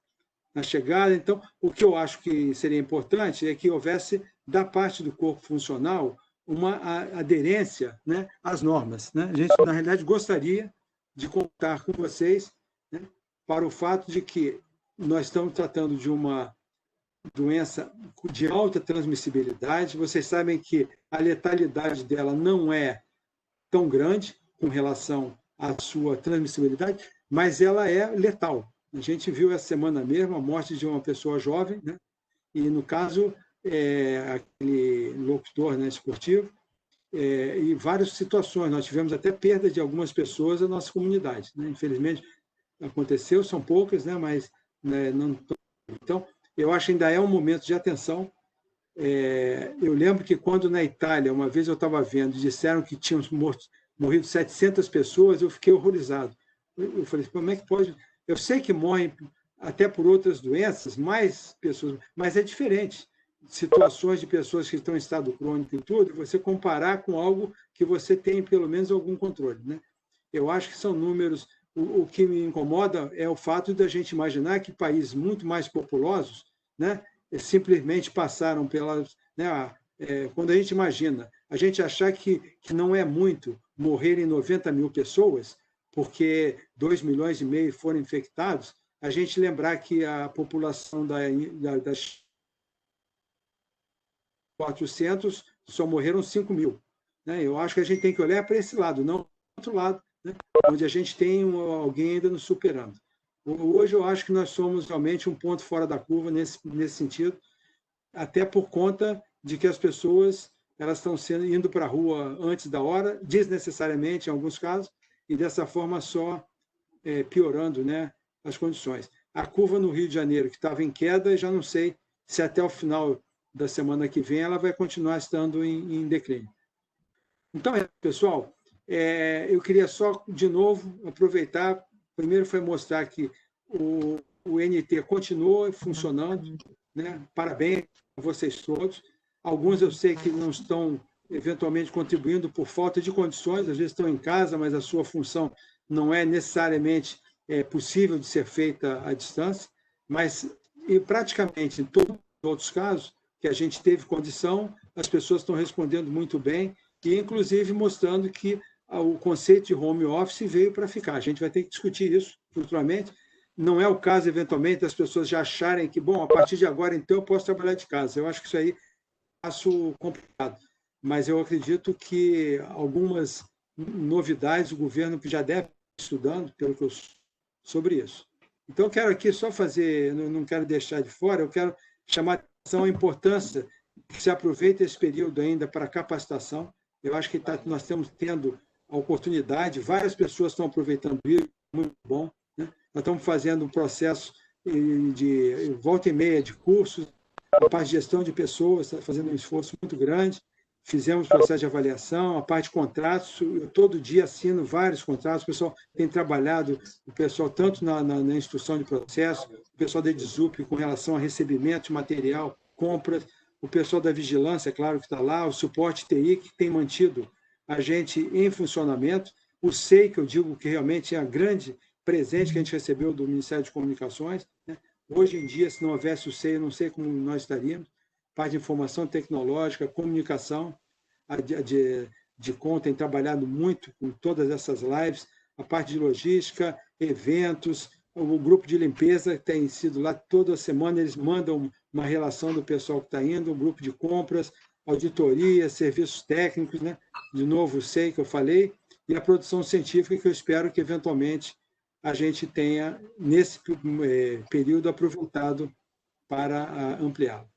Na chegada, então, o que eu acho que seria importante é que houvesse, da parte do corpo funcional, uma aderência, né, às normas. Né? A gente, na realidade, gostaria de contar com vocês, né, para o fato de que nós estamos tratando de uma doença de alta transmissibilidade. Vocês sabem que a letalidade dela não é tão grande com relação à sua transmissibilidade, mas ela é letal. A gente viu essa semana mesmo a morte de uma pessoa jovem, né? E, no caso, aquele locutor, né, esportivo, e várias situações. Nós tivemos até perda de algumas pessoas da nossa comunidade. Né? Infelizmente, aconteceu, são poucas, né? Mas né, não. Então, eu acho que ainda é um momento de atenção. Eu lembro que quando na Itália, uma vez eu estava vendo, disseram que tinham morrido 700 pessoas, eu fiquei horrorizado. Eu falei, como é que pode... Eu sei que morrem até por outras doenças, mais pessoas, mas é diferente. Situações de pessoas que estão em estado crônico e tudo, você comparar com algo que você tem pelo menos algum controle. Né? Eu acho que são números... O que me incomoda é o fato da gente imaginar que países muito mais populosos, né, simplesmente passaram pelas... Né, quando a gente imagina, a gente achar que não é muito morrerem 90 mil pessoas, porque 2,5 milhões foram infectados, a gente lembrar que a população das 400 só morreram 5 mil. Né? Eu acho que a gente tem que olhar para esse lado, não para o outro lado, né? Onde a gente tem alguém ainda nos superando. Hoje eu acho que nós somos realmente um ponto fora da curva nesse sentido, até por conta de que as pessoas elas estão indo para a rua antes da hora, desnecessariamente em alguns casos, e dessa forma só piorando, né, as condições. A curva no Rio de Janeiro, que estava em queda, já não sei se até o final da semana que vem ela vai continuar estando em declínio. Então, pessoal, eu queria só, de novo, aproveitar, primeiro foi mostrar que o NT continua funcionando, né? Parabéns a vocês todos. Alguns eu sei que não estão, eventualmente, contribuindo por falta de condições, às vezes estão em casa, mas a sua função não é necessariamente possível de ser feita à distância, mas praticamente em todos os outros casos que a gente teve condição, as pessoas estão respondendo muito bem, e inclusive mostrando que o conceito de home office veio para ficar. A gente vai ter que discutir isso futuramente. Não é o caso, eventualmente, das pessoas já acharem que, bom, a partir de agora, então, eu posso trabalhar de casa. Eu acho que isso aí é um passo complicado. Mas eu acredito que algumas novidades o governo já deve estar estudando, pelo que eu sobre isso. Então, eu quero aqui só fazer, não quero deixar de fora, eu quero chamar a atenção à importância que se aproveite esse período ainda para capacitação. Eu acho que nós estamos tendo a oportunidade, várias pessoas estão aproveitando isso, muito bom. Né? Nós estamos fazendo um processo de volta e meia de cursos, a parte de gestão de pessoas está fazendo um esforço muito grande, fizemos processo de avaliação, a parte de contratos, eu todo dia assino vários contratos, o pessoal tem trabalhado, o pessoal tanto na instrução de processo, o pessoal da Edzup com relação a recebimento de material, compras, o pessoal da vigilância, claro que está lá, o suporte TI, que tem mantido a gente em funcionamento, o SEI, que eu digo que realmente é a grande presente que a gente recebeu do Ministério de Comunicações. Né? Hoje em dia, se não houvesse o SEI, eu não sei como nós estaríamos. Parte de informação tecnológica, comunicação, a de conta tem trabalhado muito com todas essas lives, a parte de logística, eventos, o grupo de limpeza tem sido lá toda semana, eles mandam uma relação do pessoal que está indo, o grupo de compras, auditoria, serviços técnicos, né? De novo, o SEI que eu falei, e a produção científica que eu espero que, eventualmente, a gente tenha, nesse período, aproveitado para ampliá-lo.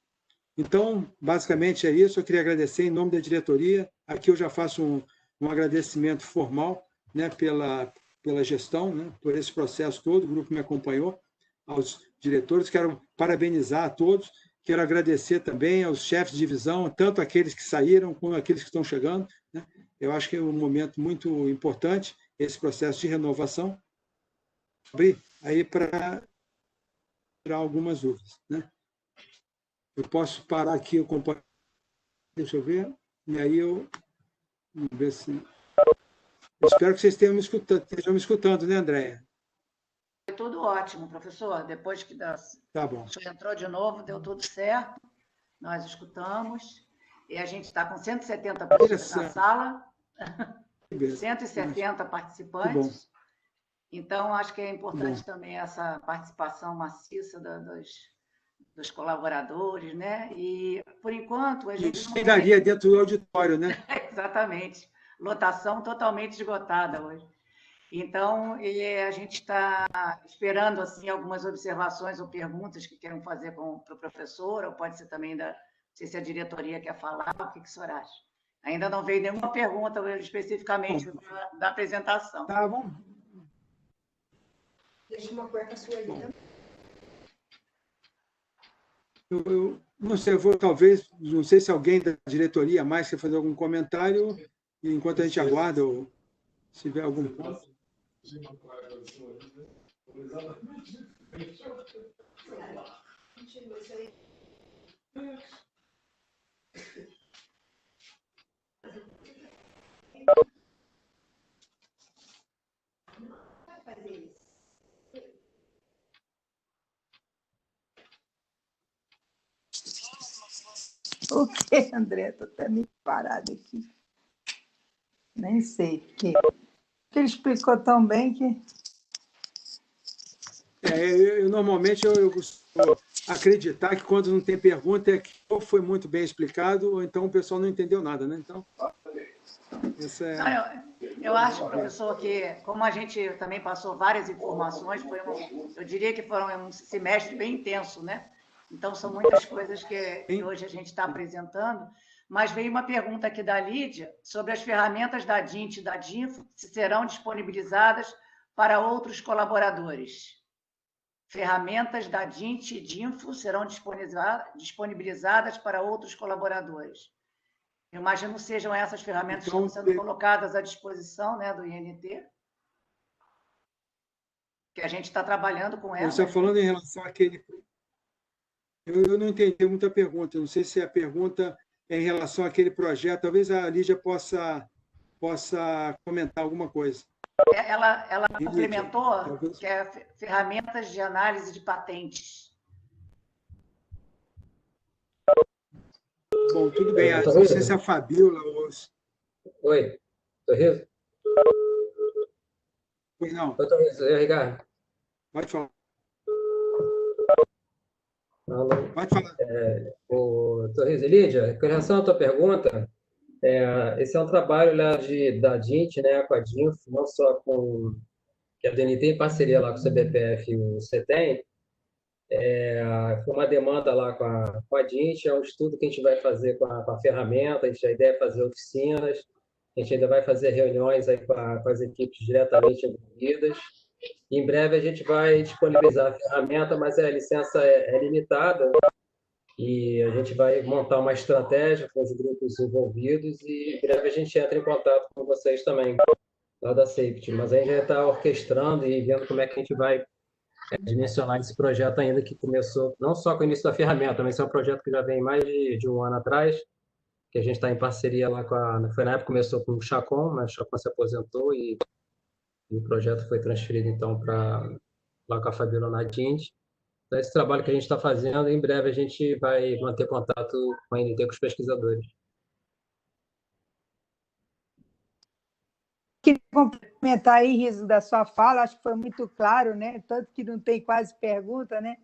Então, basicamente é isso. Eu queria agradecer em nome da diretoria. Aqui eu já faço um agradecimento formal, né, pela gestão, né, por esse processo todo. O grupo me acompanhou, aos diretores. Quero parabenizar a todos. Quero agradecer também aos chefes de divisão, tanto aqueles que saíram como aqueles que estão chegando. Né? Eu acho que é um momento muito importante, esse processo de renovação. Abrir aí para tirar algumas dúvidas. Né? Eu posso parar aqui o companheiro. Deixa eu ver. E aí eu... Vamos ver se... Eu espero que vocês estejam me escutando, né, Andréia? Foi tudo ótimo, professor. Depois que tá bom. O senhor entrou de novo, deu tudo certo. Nós escutamos. E a gente está com 170 pessoas na sala. 170 participantes. Então, acho que é importante também essa participação maciça dos colaboradores, né? E, por enquanto, a gente não daria dentro do auditório, né? Exatamente. Lotação totalmente esgotada hoje. Então, a gente está esperando assim, algumas observações ou perguntas que queiram fazer para o professor, ou pode ser também não sei se a diretoria quer falar, o que o senhor acha? Ainda não veio nenhuma pergunta especificamente da apresentação. Tá bom. Deixa uma cueca sua aí também. Eu não sei, talvez, não sei se alguém da diretoria mais quer fazer algum comentário, enquanto a gente aguarda, ou se tiver algum ponto. O que, André? Estou até meio parado aqui. Nem sei. Porque ele explicou tão bem que... Normalmente eu costumo acreditar que quando não tem pergunta é que ou foi muito bem explicado ou então o pessoal não entendeu nada, né? Então, isso é... Eu acho, professor, que como a gente também passou várias informações, eu diria que foi um semestre bem intenso, né? Então, são muitas coisas que hoje a gente está apresentando, mas veio uma pergunta aqui da Lídia sobre as ferramentas da DINT e da DINFO se serão disponibilizadas para outros colaboradores. Ferramentas da DINT e DINFO serão disponibilizadas para outros colaboradores. Eu imagino que sejam essas ferramentas que estão sendo colocadas à disposição, né, do INT, que a gente está trabalhando com elas. Você está falando em relação àquele... Eu não entendi muita pergunta. Não sei se a pergunta é em relação àquele projeto. Talvez a Lídia possa comentar alguma coisa. Ela complementou que é ferramentas de análise de patentes. Bom, tudo bem. Não sei se a Fabíola ou... Oi, Torriso? Pois não. Oi, Torriso. Oi, Ricardo. Pode falar. Pode falar. Torriso e Lídia, com relação à tua pergunta, esse é um trabalho lá da DINT, né, com a DINFO, não só com... que a DNT em parceria lá com o CBPF e o CETEM, foi uma demanda lá com a DINT, é um estudo que a gente vai fazer com a ferramenta, a ideia é fazer oficinas, a gente ainda vai fazer reuniões aí com as equipes diretamente envolvidas. Em breve a gente vai disponibilizar a ferramenta, mas a licença é limitada e a gente vai montar uma estratégia com os grupos envolvidos e em breve a gente entra em contato com vocês também, lá da Safety. Mas a gente já está orquestrando e vendo como é que a gente vai dimensionar esse projeto ainda, que começou não só com o início da ferramenta, mas é um projeto que já vem mais de um ano atrás, que a gente está em parceria lá com foi na época que começou com o Chacon, né? O Chacon se aposentou e o projeto foi transferido então para lá com a Fabíola na DINT. Então, esse trabalho que a gente está fazendo, em breve a gente vai manter contato com a NT, com os pesquisadores. Queria complementar aí, Riso, da sua fala, acho que foi muito claro, né? Tanto que não tem quase pergunta, né?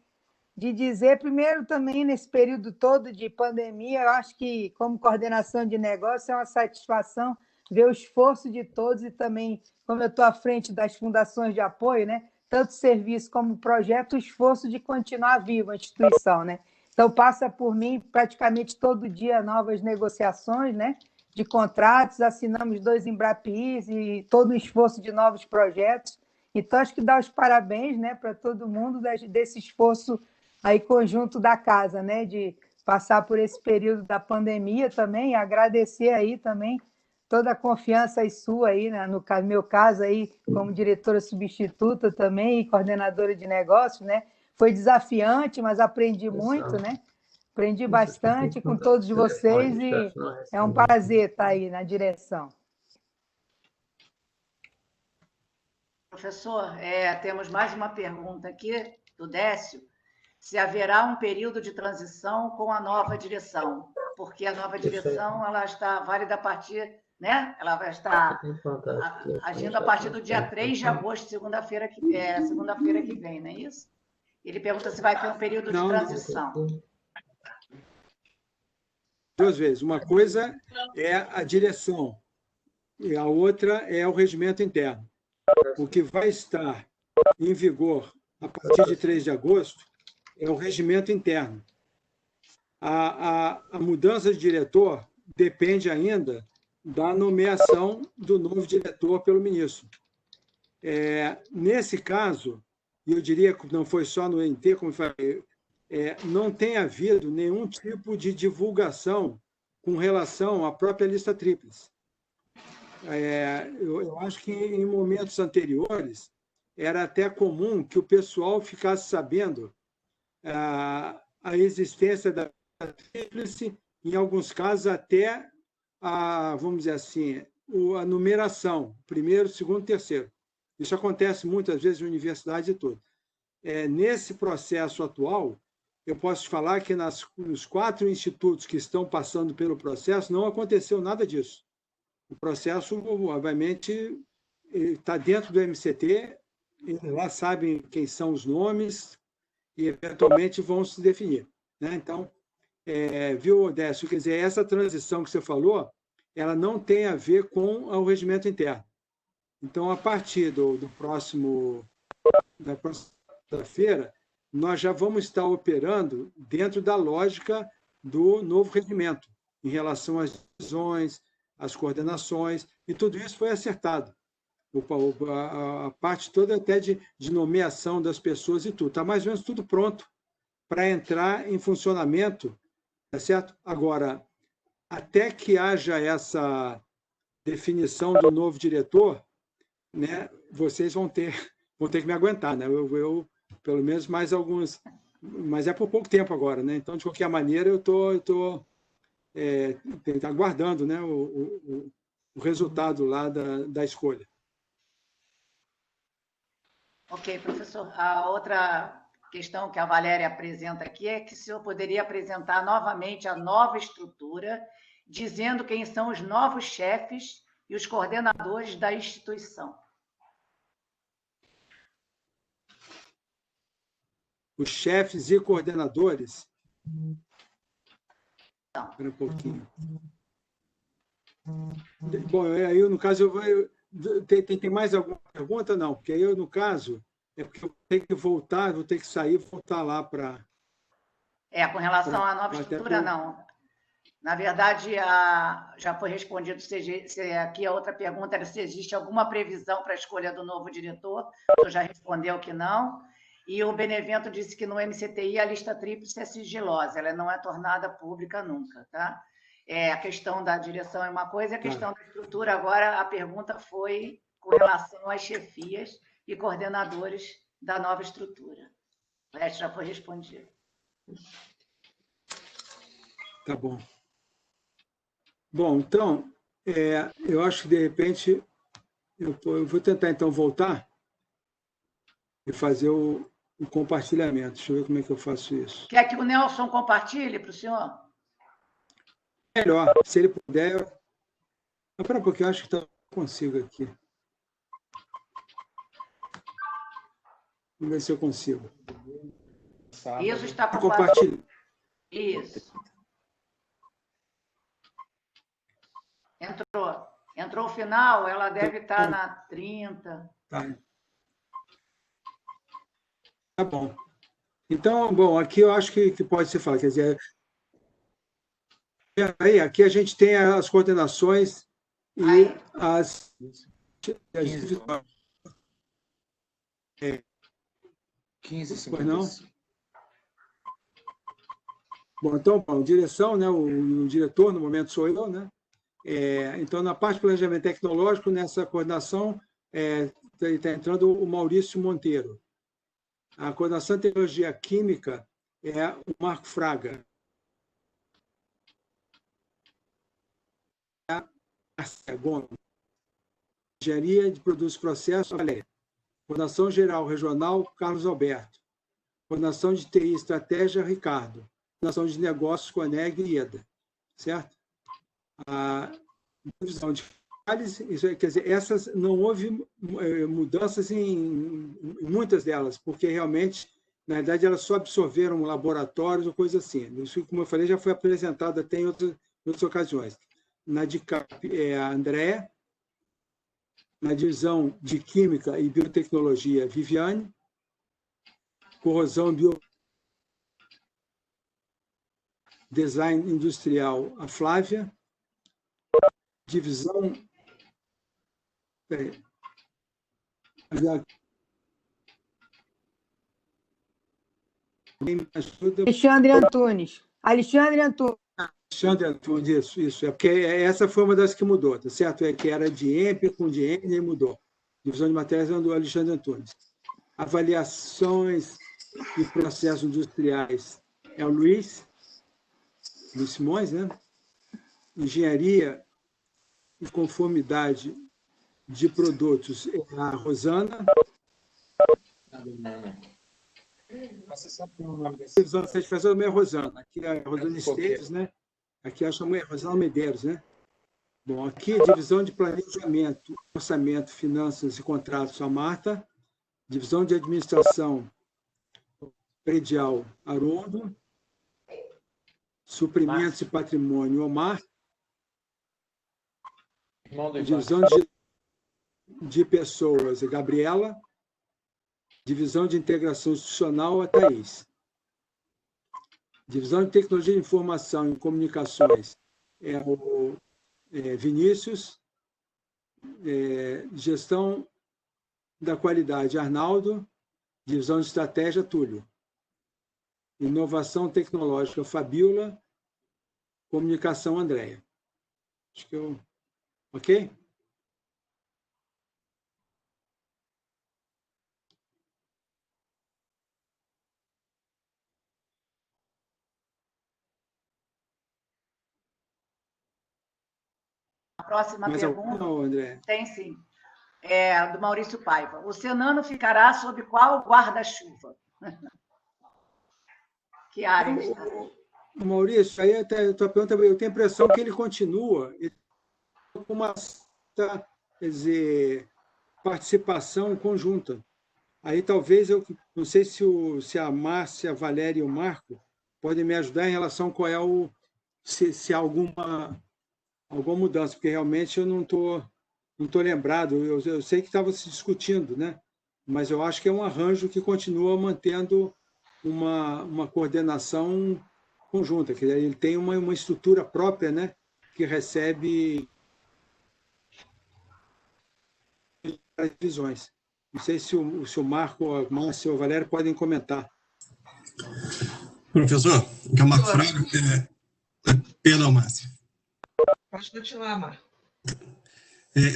De dizer, primeiro, também, nesse período todo de pandemia, eu acho que, como coordenação de negócio, é uma satisfação ver o esforço de todos e também, como eu estou à frente das fundações de apoio, né? Tanto serviço como projeto, o esforço de continuar viva a instituição, né? Então, passa por mim praticamente todo dia novas negociações, né? De contratos, assinamos 2 Embrapis e todo o esforço de novos projetos. Então, acho que dá os parabéns, né, para todo mundo desse esforço aí conjunto da casa, né, de passar por esse período da pandemia também, e agradecer aí também toda a confiança aí sua aí, né, no meu caso aí, como diretora substituta também e coordenadora de negócios, né? Foi desafiante, mas aprendi muito, né? Aprendi bastante com todos vocês e é um prazer estar aí na direção. Professor, temos mais uma pergunta aqui do Décio. Se haverá um período de transição com a nova direção, porque a nova direção ela está válida a partir, né? Ela vai estar agindo a partir do dia 3 de agosto, segunda-feira que vem, não é isso? Ele pergunta se vai ter um período de transição. Duas vezes. Uma coisa é a direção e a outra é o regimento interno. O que vai estar em vigor a partir de 3 de agosto é o regimento interno. A mudança de diretor depende ainda da nomeação do novo diretor pelo ministro. Nesse caso, e eu diria que não foi só no INT, como eu falei, não tem havido nenhum tipo de divulgação com relação à própria lista tríplice. Eu acho que em momentos anteriores era até comum que o pessoal ficasse sabendo a existência da tríplice, em alguns casos até vamos dizer assim, a numeração, primeiro, segundo, terceiro. Isso acontece muitas vezes em universidades e tudo. Nesse processo atual, eu posso te falar que nos 4 institutos que estão passando pelo processo não aconteceu nada disso. O processo, obviamente, está dentro do MCT, eles lá sabem quem são os nomes e, eventualmente, vão se definir, né? Então, viu, Odécio? Quer dizer, essa transição que você falou, ela não tem a ver com o regimento interno. Então, a partir da próxima feira, nós já vamos estar operando dentro da lógica do novo regimento, em relação às decisões, às coordenações, e tudo isso foi acertado. A parte toda até de nomeação das pessoas e tudo. Está mais ou menos tudo pronto para entrar em funcionamento, tá certo? Agora, até que haja essa definição do novo diretor, né, vocês vão ter que me aguentar, né? Eu pelo menos mais alguns, mas é por pouco tempo agora, né? Então, de qualquer maneira, eu estou aguardando, né, o resultado lá da escolha. Ok, professor. A outra questão que a Valéria apresenta aqui é que o senhor poderia apresentar novamente a nova estrutura, dizendo quem são os novos chefes e os coordenadores da instituição. Os chefes e coordenadores? Espera um pouquinho. Bom, aí, no caso, tem mais alguma pergunta? Não, porque aí, no caso, é porque eu tenho que voltar, vou ter que sair e voltar lá para... Com relação à nova estrutura, não. Na verdade, já foi respondido, aqui a outra pergunta era se existe alguma previsão para a escolha do novo diretor, o senhor já respondeu que não, e o Benevento disse que no MCTI a lista tríplice é sigilosa, ela não é tornada pública nunca, tá? A questão da direção é uma coisa, a questão da estrutura, agora a pergunta foi com relação às chefias e coordenadores da nova estrutura. O resto já foi respondido. Tá bom. Bom, então, eu acho que, de repente, eu vou tentar, então, voltar e fazer o compartilhamento. Deixa eu ver como é que eu faço isso. Quer que o Nelson compartilhe para o senhor? Melhor, se ele puder. Espera um pouquinho, eu acho que eu consigo aqui. Vamos ver se eu consigo. Isso está por compartilhar. Isso. Entrou o final, ela deve estar na 30. Tá bom. Então, bom, aqui eu acho que pode ser falado. Quer dizer, aí, aqui a gente tem as coordenações e as 15h55. Bom, então, direção, né? O diretor, no momento, sou eu, né? Então, na parte de planejamento tecnológico, nessa coordenação, está entrando o Maurício Monteiro. A coordenação de tecnologia química é o Marco Fraga. A Gomes. Engenharia de produtos e processos, Valéria. Coordenação geral regional, Carlos Alberto. Coordenação de TI e estratégia, Ricardo. Coordenação de negócios, Coneg e Ieda. Certo? A divisão de análise, quer dizer, essas não houve mudanças em muitas delas, porque realmente, na verdade, elas só absorveram laboratórios ou coisa assim. Isso, como eu falei, já foi apresentado até em outras ocasiões. Na DICAP é a Andréa, na divisão de Química e Biotecnologia, Viviane, Corrosão e Design Industrial, a Flávia, divisão... Alexandre Antunes. Alexandre Antunes, isso. É porque essa foi uma das que mudou, tá certo? Que era de EMP com de N e mudou. Divisão de matérias do Alexandre Antunes. Avaliações e processos industriais é o Luiz Simões, né? Engenharia e conformidade de produtos é a Rosana. Você sabe o nome desse? Divisão de satisfação é a Rosana. Aqui é a Rosana Esteves, né? Aqui eu chamo Rosana Medeiros, né? Bom, aqui divisão de planejamento, orçamento, finanças e contratos, a Marta. Divisão de administração predial, Haroldo. Suprimentos e patrimônio, Omar. Divisão de pessoas, Gabriela. Divisão de integração institucional, a Thaís. Divisão de tecnologia de informação e comunicações, é o Vinícius. Gestão da qualidade, Arnaldo. Divisão de estratégia, Túlio. Inovação tecnológica, Fabiola. Comunicação, Andréia. Acho que eu... Ok? A próxima Mais pergunta alguma, André? tem sim. Do Maurício Paiva. O Senano ficará sob qual guarda-chuva? Que área está? Maurício, aí a tua pergunta, eu tenho a impressão que ele continua com uma, quer dizer, participação conjunta. Aí talvez eu não sei se a Márcia, a Valéria e o Marco podem me ajudar em relação a qual é se há alguma mudança, porque realmente eu não estou lembrado. Eu sei que estava se discutindo, né? Mas eu acho que é um arranjo que continua mantendo uma coordenação conjunta, que ele tem uma estrutura própria, né? Que recebe as divisões. Não sei se o Marco, a Márcia ou a Valéria podem comentar. Professor, que é o Marco Fraga. Perdão, Márcia. Pode continuar, Marco.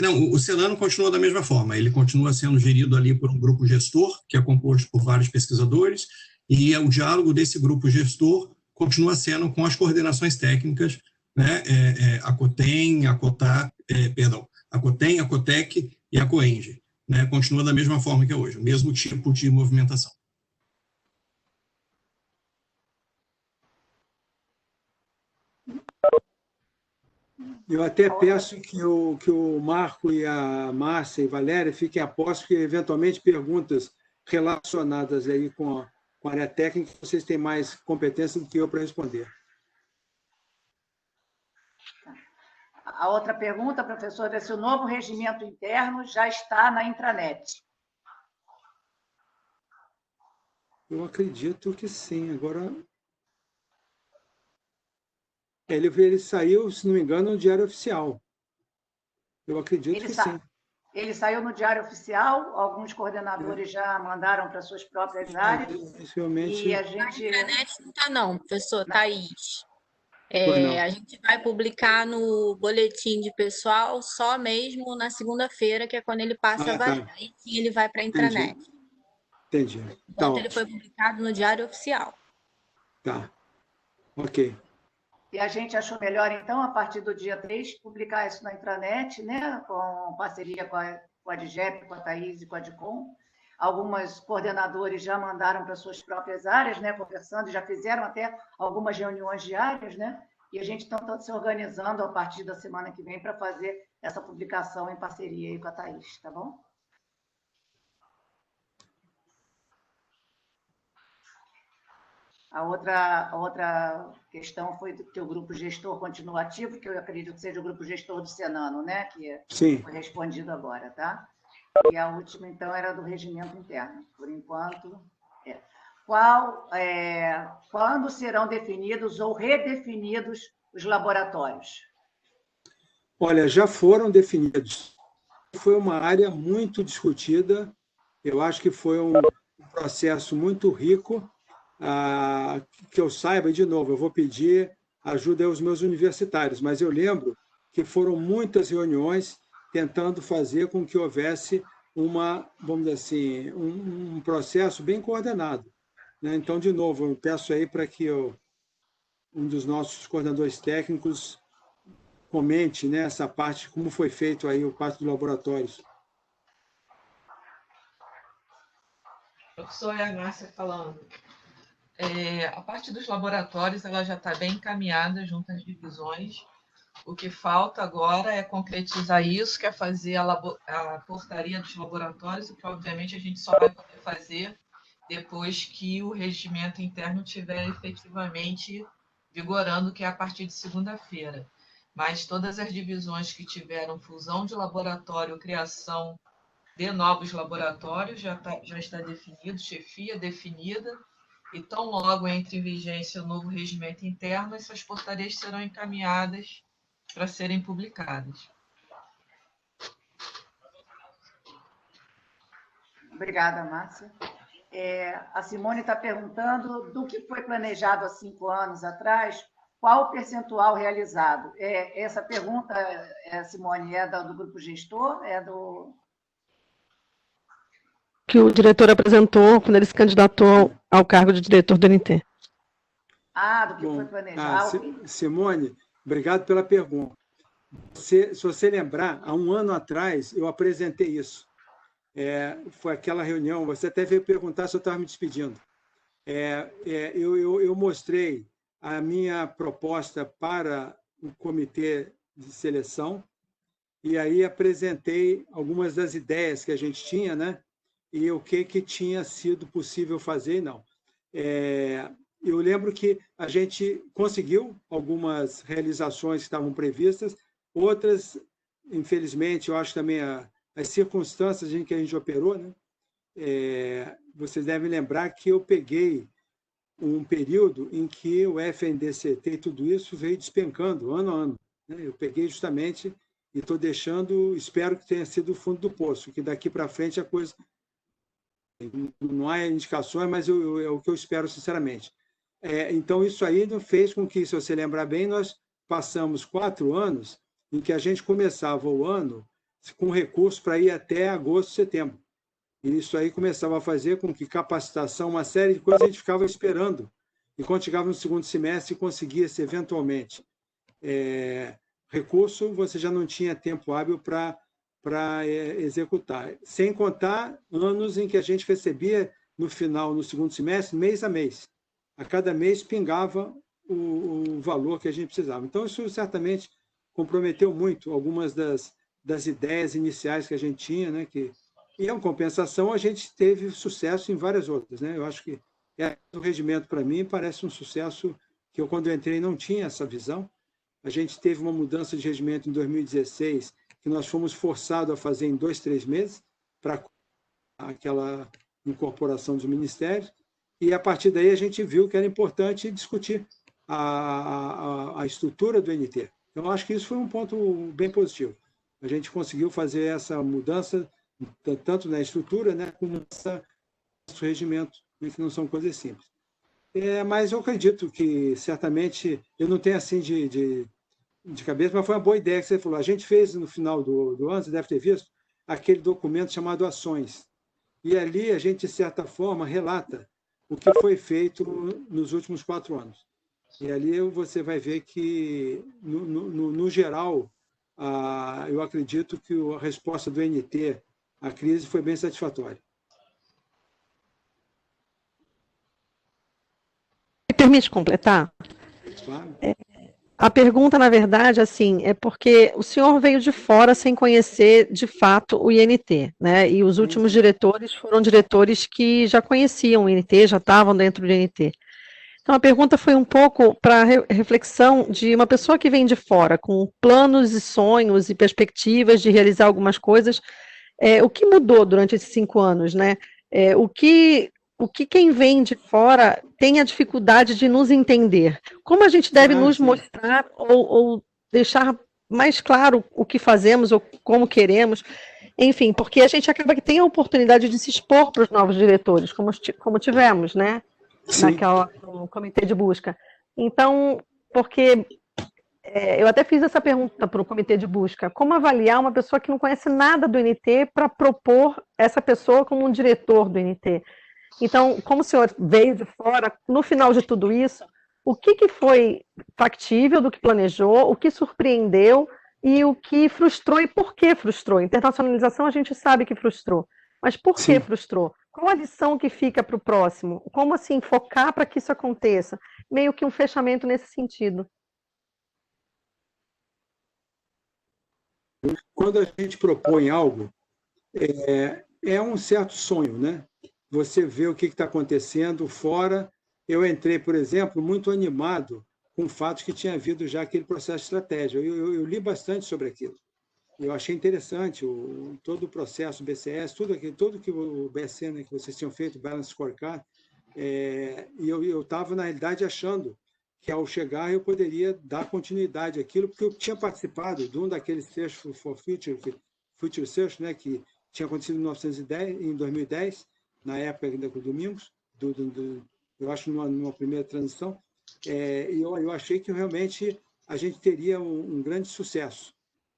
Não, o Senano continua da mesma forma. Ele continua sendo gerido ali por um grupo gestor, que é composto por vários pesquisadores, e o diálogo desse grupo gestor continua sendo com as coordenações técnicas, né? A COTEM, a COTEM, a COTEC e a COENGE. Né? Continua da mesma forma que é hoje, o mesmo tipo de movimentação. Eu até peço que o Marco e a Márcia e a Valéria fiquem a posto, porque eventualmente perguntas relacionadas aí com a área técnica, vocês têm mais competência do que eu para responder. A outra pergunta, professor, é se o novo regimento interno já está na intranet. Eu acredito que sim. Agora, ele saiu, se não me engano, no Diário Oficial. Eu acredito que sim. Ele saiu no Diário Oficial, alguns coordenadores já mandaram para suas próprias áreas. Realmente... E a gente... Na internet não está não, professor Thaís. A gente vai publicar no boletim de pessoal só mesmo na segunda-feira, que é quando ele passa a valer. Aí sim ele vai para a intranet. Entendi. Então, ele foi publicado no Diário Oficial. Tá. Ok. E a gente achou melhor, então, a partir do dia 3, publicar isso na intranet, né? Com parceria com a DGEP, com a Thaís e com a DICOM. Algumas coordenadores já mandaram para suas próprias áreas, né? Conversando, já fizeram até algumas reuniões diárias, né? E a gente está se organizando a partir da semana que vem para fazer essa publicação em parceria aí com a Thaís, tá bom? A outra questão foi que o grupo gestor continua ativo, que eu acredito que seja o grupo gestor do Senano, né? Que foi respondido agora, tá? E a última, então, era do regimento interno. Por enquanto, quando serão definidos ou redefinidos os laboratórios? Olha, já foram definidos. Foi uma área muito discutida. Eu acho que foi um processo muito rico. Que eu saiba, de novo, eu vou pedir ajuda aos meus universitários, mas eu lembro que foram muitas reuniões tentando fazer com que houvesse vamos dizer assim, um processo bem coordenado. Né? Então, de novo, eu peço aí para que um dos nossos coordenadores técnicos comente, né, essa parte, como foi feito aí o parte dos laboratórios. Professor, é a Márcia falando. A parte dos laboratórios ela já está bem encaminhada junto às divisões. O que falta agora é concretizar isso, que é fazer a portaria dos laboratórios, o que obviamente a gente só vai poder fazer depois que o regimento interno estiver efetivamente vigorando, que é a partir de segunda-feira. Mas todas as divisões que tiveram fusão de laboratório, criação de novos laboratórios, já está definido, chefia definida, e tão logo entre em vigência o novo regimento interno, essas portarias serão encaminhadas para serem publicadas. Obrigada, Márcia. A Simone está perguntando do que foi planejado há 5 anos atrás, qual o percentual realizado? Essa pergunta, Simone, é do grupo gestor? É do... Que o diretor apresentou quando ele se candidatou ao cargo de diretor do NT. Do que foi planejado. Simone, obrigado pela pergunta. Se você lembrar, há 1 ano atrás, eu apresentei isso. Foi aquela reunião, você até veio perguntar se eu estava me despedindo. Eu mostrei a minha proposta para o comitê de seleção e aí apresentei algumas das ideias que a gente tinha, né? E o que tinha sido possível fazer e não. Eu lembro que a gente conseguiu algumas realizações que estavam previstas, outras, infelizmente, eu acho também as circunstâncias em que a gente operou, né? Vocês devem lembrar que eu peguei um período em que o FNDCT e tudo isso veio despencando, ano a ano, né? Eu peguei justamente e estou deixando, espero que tenha sido o fundo do poço, que daqui para frente a coisa... Não há indicações, mas é o que eu espero, sinceramente. Então, isso aí fez com que, se você lembrar bem, nós passamos 4 anos em que a gente começava o ano com recurso para ir até agosto, setembro. E isso aí começava a fazer com que capacitação, uma série de coisas a gente ficava esperando. E quando chegava no segundo semestre, conseguia-se eventualmente. Recurso, você já não tinha tempo hábil para executar. Sem contar anos em que a gente recebia, no final, no segundo semestre, mês a mês. A cada mês pingava o valor que a gente precisava. Então, isso certamente comprometeu muito algumas das ideias iniciais que a gente tinha, né? E, em compensação, a gente teve sucesso em várias outras, né? Eu acho que o regimento, para mim, parece um sucesso que eu, quando eu entrei, não tinha essa visão. A gente teve uma mudança de regimento em 2016, que nós fomos forçados a fazer em 2, 3 meses, para aquela incorporação dos ministérios, e, a partir daí, a gente viu que era importante discutir a estrutura do NT. Então, acho que isso foi um ponto bem positivo. A gente conseguiu fazer essa mudança, tanto na estrutura, né, como no regimento, que não são coisas simples. Mas eu acredito que, certamente, eu não tenho assim de cabeça, mas foi uma boa ideia que você falou. A gente fez, no final do ano, você deve ter visto, aquele documento chamado Ações. E ali a gente, de certa forma, relata o que foi feito nos últimos 4 anos. E ali você vai ver que, no geral, eu acredito que a resposta do NT à crise foi bem satisfatória. Me permite completar? Claro. A pergunta, na verdade, assim, é porque o senhor veio de fora sem conhecer, de fato, o INT, né? E os últimos diretores foram diretores que já conheciam o INT, já estavam dentro do INT. Então, a pergunta foi um pouco para a reflexão de uma pessoa que vem de fora, com planos e sonhos e perspectivas de realizar algumas coisas. O que mudou durante esses 5 anos, né? O que quem vem de fora tem a dificuldade de nos entender? Como a gente deve nos mostrar ou deixar mais claro o que fazemos ou como queremos? Enfim, porque a gente acaba que tem a oportunidade de se expor para os novos diretores, como tivemos, né? No comitê de busca. Então, porque eu até fiz essa pergunta para o comitê de busca, como avaliar uma pessoa que não conhece nada do NT para propor essa pessoa como um diretor do NT? Então, como o senhor veio de fora, no final de tudo isso, o que foi factível do que planejou, o que surpreendeu e o que frustrou e por que frustrou? Internacionalização a gente sabe que frustrou. Mas por que frustrou? Qual a lição que fica para o próximo? Como assim focar para que isso aconteça? Meio que um fechamento nesse sentido. Quando a gente propõe algo, é um certo sonho, né? Você vê o que está acontecendo fora. Eu entrei, por exemplo, muito animado com o fato que tinha havido já aquele processo de estratégia. Eu li bastante sobre aquilo. Eu achei interessante todo o processo BCS, tudo que o BSC, né, que vocês tinham feito, o Balance Scorecard, e eu estava, na realidade, achando que, ao chegar, eu poderia dar continuidade àquilo, porque eu tinha participado de um daqueles Search for Future Search, né, que tinha acontecido em 2010, na época ainda com o Domingos, eu acho numa primeira transição, e eu achei que realmente a gente teria um grande sucesso.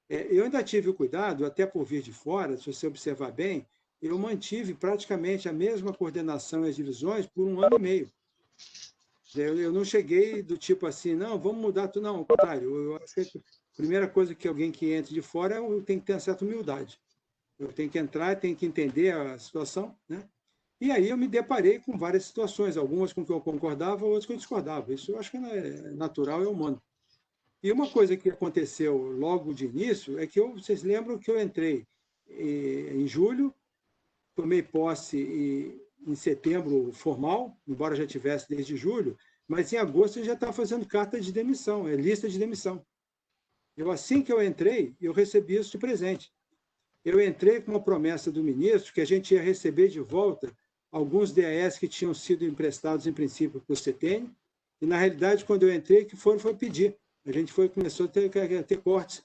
Eu ainda tive o cuidado, até por vir de fora, se você observar bem, eu mantive praticamente a mesma coordenação e as divisões por 1 ano e meio. Eu não cheguei do tipo assim, não, vamos mudar tudo. Não, ao contrário. Eu acho que a primeira coisa que alguém que entra de fora tem que ter uma certa humildade. Eu tenho que entrar, tenho que entender a situação, né? E aí eu me deparei com várias situações, algumas com que eu concordava, outras que eu discordava. Isso eu acho que é natural, é humano. E uma coisa que aconteceu logo de início é que vocês lembram que eu entrei em julho, tomei posse em setembro formal, embora já tivesse desde julho, mas em agosto eu já estava fazendo carta de demissão, lista de demissão. Assim que eu entrei, eu recebi isso de presente. Eu entrei com uma promessa do ministro que a gente ia receber de volta alguns DAS que tinham sido emprestados, em princípio, para o CTN, e, na realidade, quando eu entrei, o que foi pedir. A gente começou a ter cortes,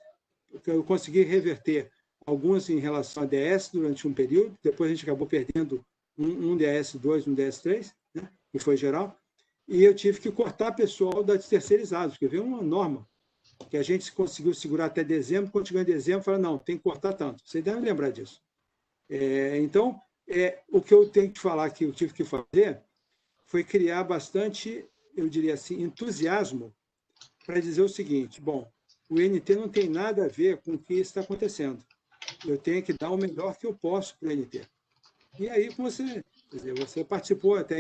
porque eu consegui reverter alguns em relação a DS durante um período, depois a gente acabou perdendo um DS2, um DS3, né, que foi geral, e eu tive que cortar pessoal das terceirizadas, porque veio uma norma que a gente conseguiu segurar até dezembro, quando chegou em dezembro, falou, não, tem que cortar tanto. Vocês devem lembrar disso. Então, o que eu tenho que falar que eu tive que fazer foi criar bastante, eu diria assim, entusiasmo para dizer o seguinte, bom, o INT não tem nada a ver com o que está acontecendo. Eu tenho que dar o melhor que eu posso para o INT. E aí, você participou até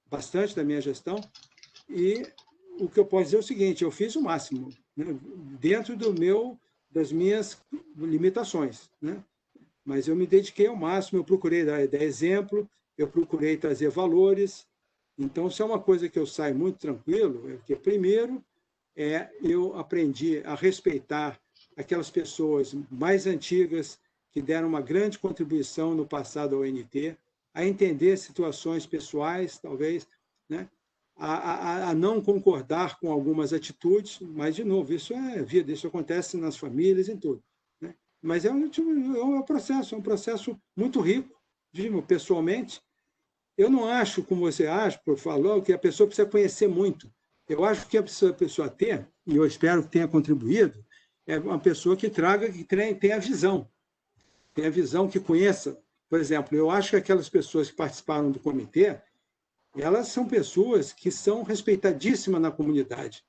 bastante da minha gestão, e o que eu posso dizer é o seguinte, eu fiz o máximo, né, dentro das minhas limitações, né? Mas eu me dediquei ao máximo, eu procurei dar exemplo, eu procurei trazer valores. Então, se é uma coisa que eu saio muito tranquilo, é porque, primeiro, eu aprendi a respeitar aquelas pessoas mais antigas que deram uma grande contribuição no passado ao ONT, a entender situações pessoais, talvez, né? A não concordar com algumas atitudes, mas, de novo, isso é vida, isso acontece nas famílias, em tudo, né? Mas é um processo muito rico, pessoalmente. Eu não acho, como você acha, por falou, que a pessoa precisa conhecer muito. Eu acho que a pessoa ter, e eu espero que tenha contribuído, é uma pessoa que tenha visão. Tenha visão, que conheça. Por exemplo, eu acho que aquelas pessoas que participaram do comitê, elas são pessoas que são respeitadíssimas na comunidade.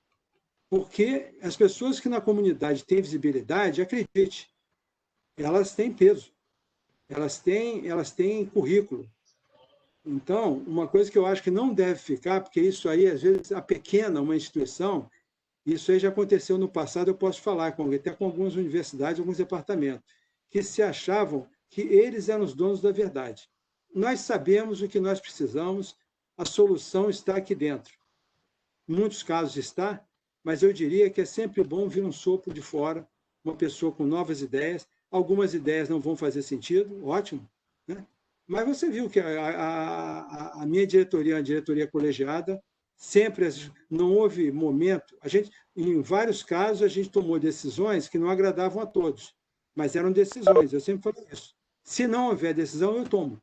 Porque as pessoas que na comunidade têm visibilidade, acredite, elas têm peso. Elas têm currículo. Então, uma coisa que eu acho que não deve ficar, porque isso aí, às vezes, apequena uma instituição, isso aí já aconteceu no passado, eu posso falar, até com algumas universidades, alguns departamentos, que se achavam que eles eram os donos da verdade. Nós sabemos o que nós precisamos, a solução está aqui dentro. Em muitos casos está, mas eu diria que é sempre bom vir um sopro de fora, uma pessoa com novas ideias. Algumas ideias não vão fazer sentido, ótimo, né? Mas você viu que a minha diretoria, a diretoria colegiada, sempre não houve momento. Em vários casos, a gente tomou decisões que não agradavam a todos, mas eram decisões. Eu sempre falei isso. Se não houver decisão, eu tomo.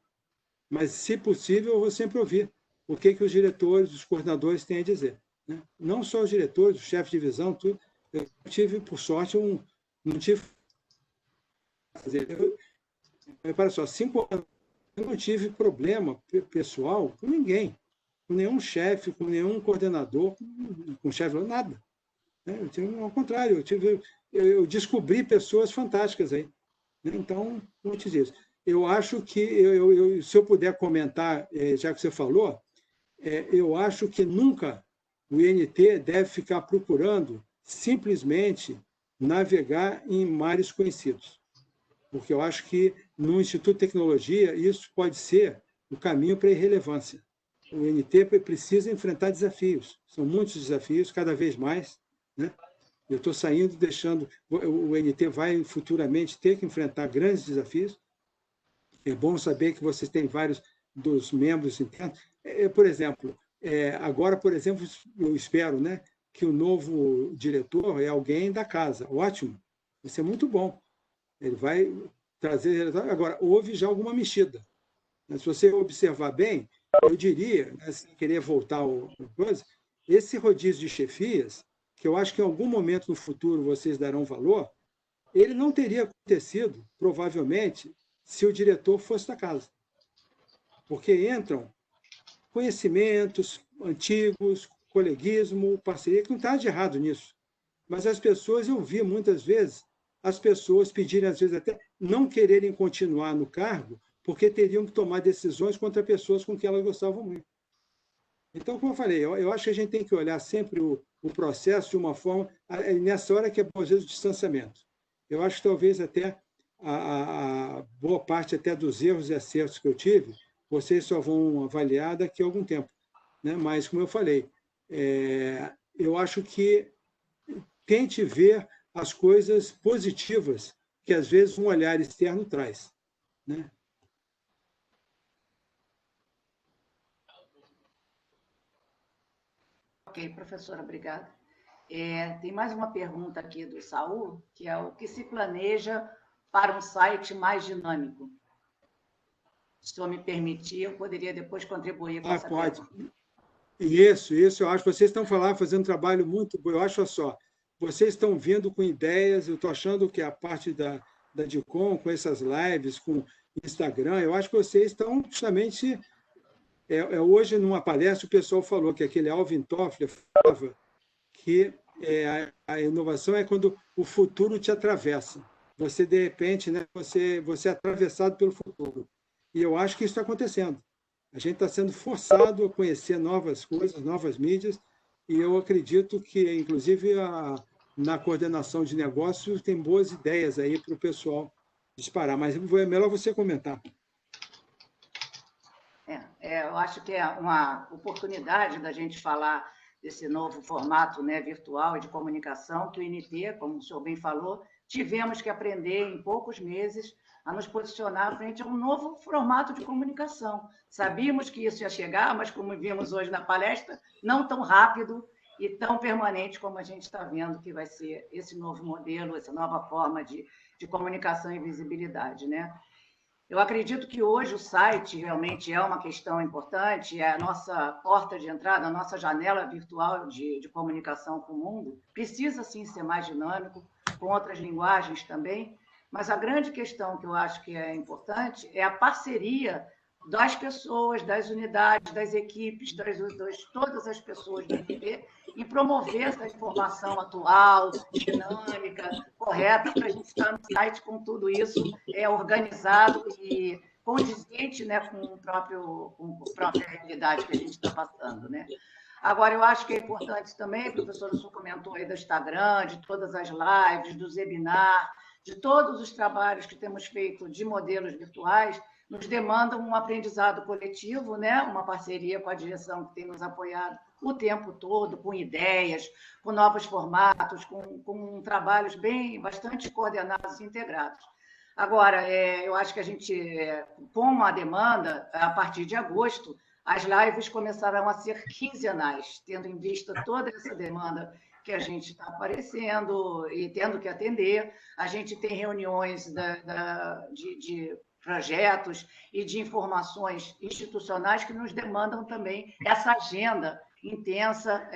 Mas, se possível, eu vou sempre ouvir o que os diretores, os coordenadores têm a dizer, né? Não só os diretores, os chefes de divisão, tudo. Eu tive, por sorte, não tive. Para só, 5 anos. Eu não tive problema pessoal com ninguém, com nenhum chefe, com nenhum coordenador, com chefe, nada. Ao contrário, eu descobri pessoas fantásticas aí. Então, como eu te disse, eu acho que, se eu puder comentar, já que você falou, eu acho que nunca o INT deve ficar procurando simplesmente navegar em mares conhecidos, porque eu acho que no Instituto de Tecnologia isso pode ser o caminho para a irrelevância. O INT precisa enfrentar desafios, são muitos desafios, cada vez mais, né? Eu estou saindo, deixando... O INT vai futuramente ter que enfrentar grandes desafios. É bom saber que vocês têm vários dos membros internos. Por exemplo, agora, por exemplo, eu espero, né, que o novo diretor é alguém da casa. Ótimo, isso é muito bom. Ele vai trazer... Agora, houve já alguma mexida. Se você observar bem, eu diria, né, sem querer voltar ao coisa, esse rodízio de chefias, que eu acho que em algum momento no futuro vocês darão valor, ele não teria acontecido, provavelmente, se o diretor fosse da casa. Porque entram conhecimentos antigos, coleguismo, parceria, que não está de errado nisso. Mas as pessoas, eu vi muitas vezes, as pessoas pedirem, às vezes, até não quererem continuar no cargo, porque teriam que tomar decisões contra pessoas com quem elas gostavam muito. Então, como eu falei, eu acho que a gente tem que olhar sempre o processo de uma forma... Nessa hora que é, às vezes, o distanciamento. Eu acho que talvez até a boa parte até dos erros e acertos que eu tive, vocês só vão avaliar daqui a algum tempo, né? Mas, como eu falei, eu acho que tente ver as coisas positivas que, às vezes, um olhar externo traz, né? Ok, professora, obrigada. Tem mais uma pergunta aqui do Saul, que é o que se planeja para um site mais dinâmico? Se o senhor me permitir, eu poderia depois contribuir com essa pode. pergunta. Isso, eu acho que vocês estão fazendo um trabalho muito bom. Eu acho só, vocês estão vindo com ideias, eu estou achando que a parte da DICOM, com essas lives, com Instagram, eu acho que vocês estão justamente... hoje, numa palestra, o pessoal falou que aquele Alvin Toffler falava que a inovação é quando o futuro te atravessa. Você, de repente, né, você é atravessado pelo futuro. E eu acho que isso está acontecendo. A gente está sendo forçado a conhecer novas coisas, novas mídias, e eu acredito que, inclusive, na coordenação de negócios, tem boas ideias aí para o pessoal disparar. Mas é melhor você comentar. Eu acho que é uma oportunidade da gente falar desse novo formato, né, virtual e de comunicação, que o INT, como o senhor bem falou, tivemos que aprender em poucos meses a nos posicionar frente a um novo formato de comunicação. Sabíamos que isso ia chegar, mas, como vimos hoje na palestra, não tão rápido e tão permanente como a gente está vendo que vai ser esse novo modelo, essa nova forma de comunicação e visibilidade, né? Eu acredito que hoje o site realmente é uma questão importante, é a nossa porta de entrada, a nossa janela virtual de comunicação com o mundo. Precisa, sim, ser mais dinâmico, com outras linguagens também, mas a grande questão que eu acho que é importante é a parceria das pessoas, das unidades, das equipes, todas as pessoas do INT, em promover essa informação atual, dinâmica, correta, para a gente estar no site com tudo isso organizado e condizente, né, com a própria realidade que a gente está passando, né? Agora, eu acho que é importante também, professor, o senhor comentou aí do Instagram, de todas as lives, dos webinars, de todos os trabalhos que temos feito de modelos virtuais, nos demandam um aprendizado coletivo, né? Uma parceria com a direção que tem nos apoiado o tempo todo, com ideias, com novos formatos, com trabalhos bastante coordenados e integrados. Agora, eu acho que a gente, com a demanda, a partir de agosto, as lives começarão a ser quinzenais, tendo em vista toda essa demanda que a gente está aparecendo e tendo que atender. A gente tem reuniões de projetos e de informações institucionais que nos demandam também essa agenda intensa,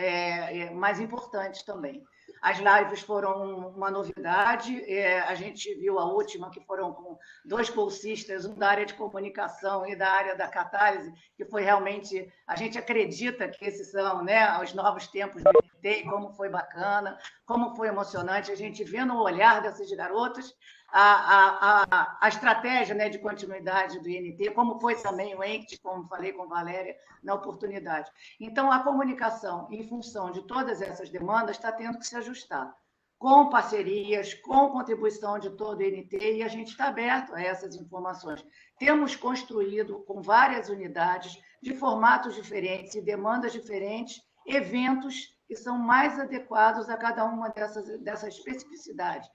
mais importante também. As lives foram uma novidade, a gente viu a última, que foram com 2 bolsistas, um da área de comunicação e da área da catálise, que foi realmente, a gente acredita que esses são, né, os novos tempos do INT, como foi bacana, como foi emocionante, a gente vendo o olhar dessas garotas, a estratégia, né, de continuidade do INT, como foi também o ENCT, como falei com Valéria na oportunidade. Então, a comunicação, em função de todas essas demandas, está tendo que se ajustar, com parcerias, com contribuição de todo o INT, e a gente está aberto a essas informações. Temos construído, com várias unidades, de formatos diferentes e demandas diferentes, eventos que são mais adequados a cada uma dessas especificidades.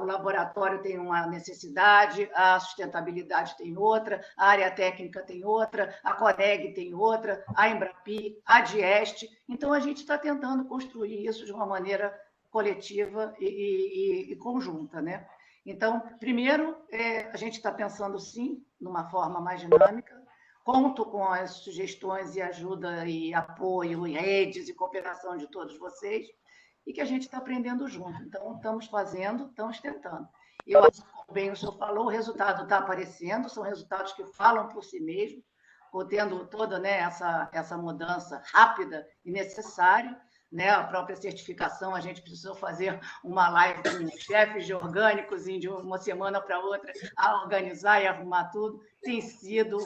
O laboratório tem uma necessidade, a sustentabilidade tem outra, a área técnica tem outra, a CONEG tem outra, a Embrapi, a Dieste. Então, a gente está tentando construir isso de uma maneira coletiva e conjunta, né? Então, primeiro, a gente está pensando, sim, numa forma mais dinâmica. Conto com as sugestões e ajuda e apoio, e redes e cooperação de todos vocês, e que a gente está aprendendo junto. Então, estamos fazendo, estamos tentando. Eu acho que, como bem o senhor falou, o resultado está aparecendo, são resultados que falam por si mesmos, tendo toda, né, essa mudança rápida e necessária, né, a própria certificação, a gente precisou fazer uma live com chefes de orgânicos de uma semana para outra, a organizar e arrumar tudo. Tem sido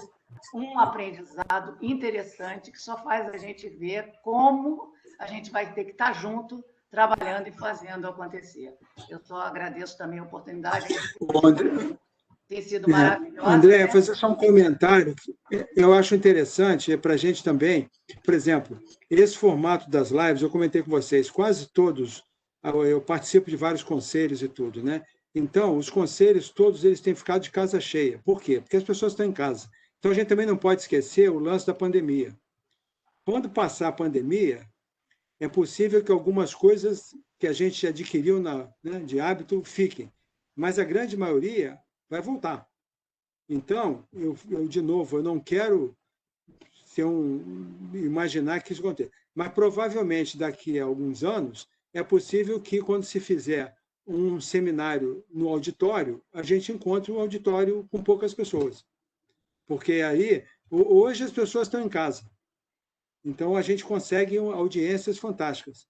um aprendizado interessante que só faz a gente ver como a gente vai ter que estar junto, trabalhando e fazendo acontecer. Eu só agradeço também a oportunidade. Tem sido maravilhosa. André, né? fazer só um comentário. Eu acho interessante, para a gente também, por exemplo, esse formato das lives, eu comentei com vocês, quase todos, eu participo de vários conselhos e tudo, né? Então, os conselhos, todos eles têm ficado de casa cheia. Por quê? Porque as pessoas estão em casa. Então, a gente também não pode esquecer o lance da pandemia. Quando passar a pandemia, é possível que algumas coisas que a gente adquiriu de hábito fiquem, mas a grande maioria vai voltar. Então, de novo, eu não quero imaginar que isso aconteça, mas provavelmente daqui a alguns anos é possível que, quando se fizer um seminário no auditório, a gente encontre um auditório com poucas pessoas. Porque aí, hoje as pessoas estão em casa. Então, a gente consegue audiências fantásticas.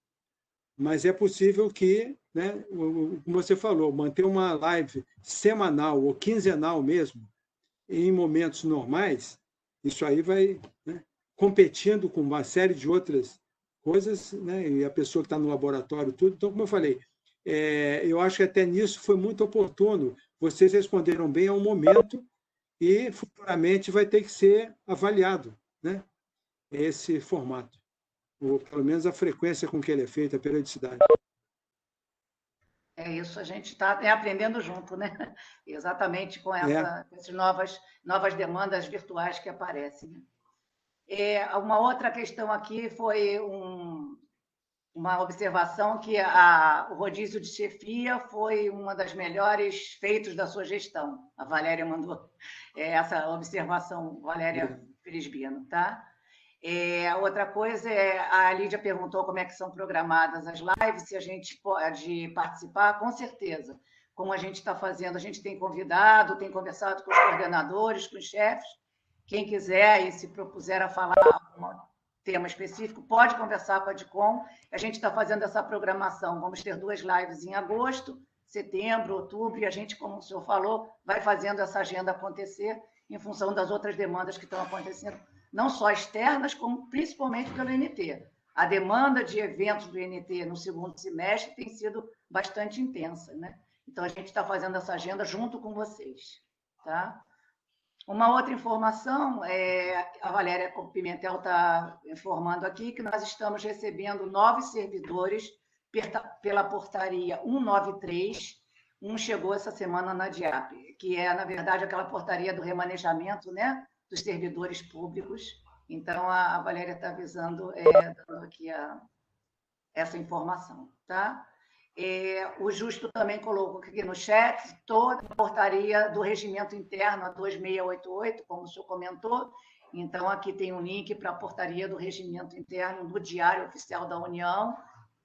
Mas é possível que, né, como você falou, manter uma live semanal ou quinzenal mesmo, em momentos normais, isso aí vai, né, competindo com uma série de outras coisas, né, e a pessoa que está no laboratório, tudo. Então, como eu falei, eu acho que até nisso foi muito oportuno. Vocês responderam bem ao momento e futuramente vai ter que ser avaliado, né, esse formato, ou pelo menos a frequência com que ele é feito, a periodicidade. É isso, a gente está aprendendo junto, né? Exatamente com essas novas demandas virtuais que aparecem. Uma outra questão aqui foi uma observação que o rodízio de chefia foi uma das melhores feitos da sua gestão. A Valéria mandou essa observação, Valéria Felisbino, tá? Outra coisa a Lídia perguntou como é que são programadas as lives, se a gente pode participar, com certeza. Como a gente está fazendo, a gente tem convidado, tem conversado com os coordenadores, com os chefes. Quem quiser e se propuser a falar um tema específico, pode conversar com a DICOM. A gente está fazendo essa programação. Vamos ter 2 lives em agosto, setembro, outubro, e a gente, como o senhor falou, vai fazendo essa agenda acontecer em função das outras demandas que estão acontecendo, não só externas, como principalmente pelo INT. A demanda de eventos do INT no segundo semestre tem sido bastante intensa, né? Então, a gente está fazendo essa agenda junto com vocês, tá? Uma outra informação, a Valéria Pimentel está informando aqui que nós estamos recebendo 9 servidores pela portaria 193, chegou essa semana na DIAP, que é, na verdade, aquela portaria do remanejamento, né, dos servidores públicos. Então, a Valéria está avisando, dando aqui essa informação, tá? O Justo também colocou aqui no chat toda a portaria do regimento interno, a 2688, como o senhor comentou. Então, aqui tem um link para a portaria do regimento interno do Diário Oficial da União,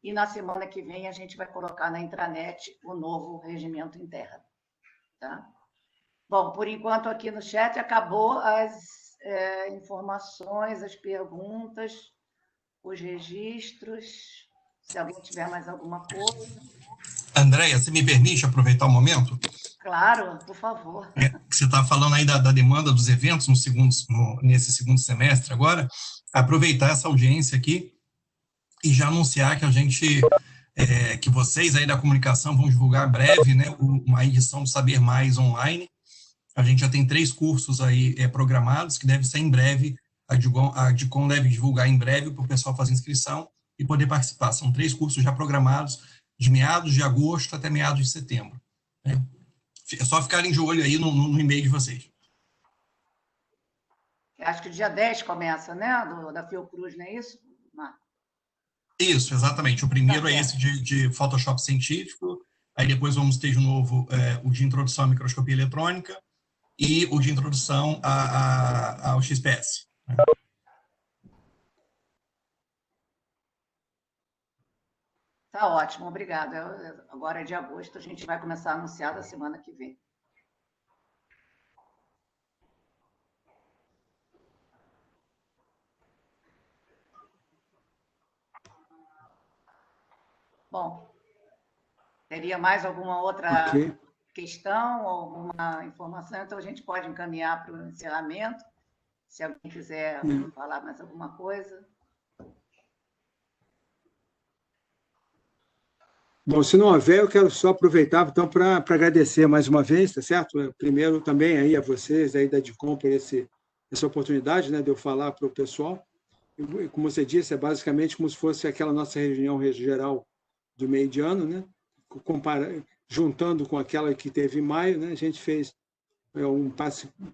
e na semana que vem a gente vai colocar na intranet o novo regimento interno. Tá? Bom, por enquanto aqui no chat acabou as informações, as perguntas, os registros. Se alguém tiver mais alguma coisa. Andréia, você me permite aproveitar o momento? Claro, por favor. Você está falando aí da demanda dos eventos nesse segundo semestre agora, aproveitar essa audiência aqui e já anunciar que que vocês aí da comunicação vão divulgar breve, né, uma edição do Saber Mais online. A gente já tem 3 cursos aí programados, que deve ser em breve, a DICOM deve divulgar em breve para o pessoal fazer inscrição e poder participar. São 3 cursos já programados, de meados de agosto até meados de setembro. Né? É só ficarem de olho aí no e-mail de vocês. Acho que dia 10 começa, né? Da Fiocruz, não é isso, Marco? Isso, exatamente. O primeiro é esse de Photoshop científico, aí depois vamos ter de novo o de introdução à microscopia eletrônica e o de introdução ao XPS. Tá ótimo, obrigada. Agora é de agosto, a gente vai começar a anunciar da semana que vem. Bom, teria mais alguma outra questão, alguma informação? Então, a gente pode encaminhar para o encerramento, se alguém quiser falar mais alguma coisa. Bom, se não houver, eu quero só aproveitar, então, para agradecer mais uma vez, tá certo? Primeiro, também aí a vocês aí da DICOM por essa oportunidade, né, de eu falar para o pessoal. E, como você disse, é basicamente como se fosse aquela nossa reunião geral do meio de ano, né? Juntando com aquela que teve em maio, né? A gente fez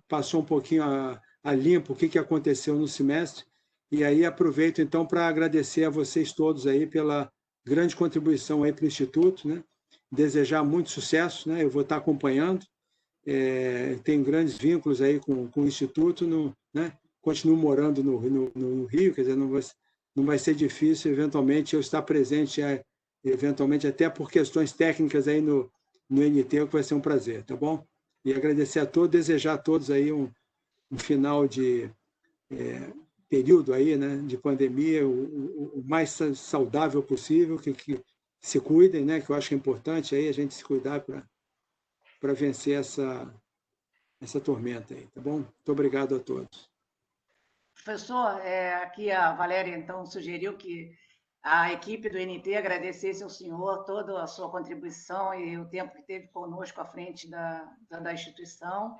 passou um pouquinho a limpo o que aconteceu no semestre, e aí aproveito, então, para agradecer a vocês todos aí pela grande contribuição aí para o Instituto, né? Desejar muito sucesso, né? Eu vou estar acompanhando, tenho grandes vínculos aí com o Instituto, né? Continuo morando no Rio, quer dizer, não vai ser difícil, eventualmente, eu estar presente, eventualmente até por questões técnicas aí no NT, que vai ser um prazer, tá bom? E agradecer a todos, desejar a todos aí um final de período aí, né, de pandemia, o mais saudável possível, que se cuidem, né, que eu acho que é importante aí a gente se cuidar para vencer essa tormenta aí, tá bom? Muito obrigado a todos. Professor, aqui a Valéria, então, sugeriu que a equipe do NT agradecesse ao senhor toda a sua contribuição e o tempo que teve conosco à frente da instituição.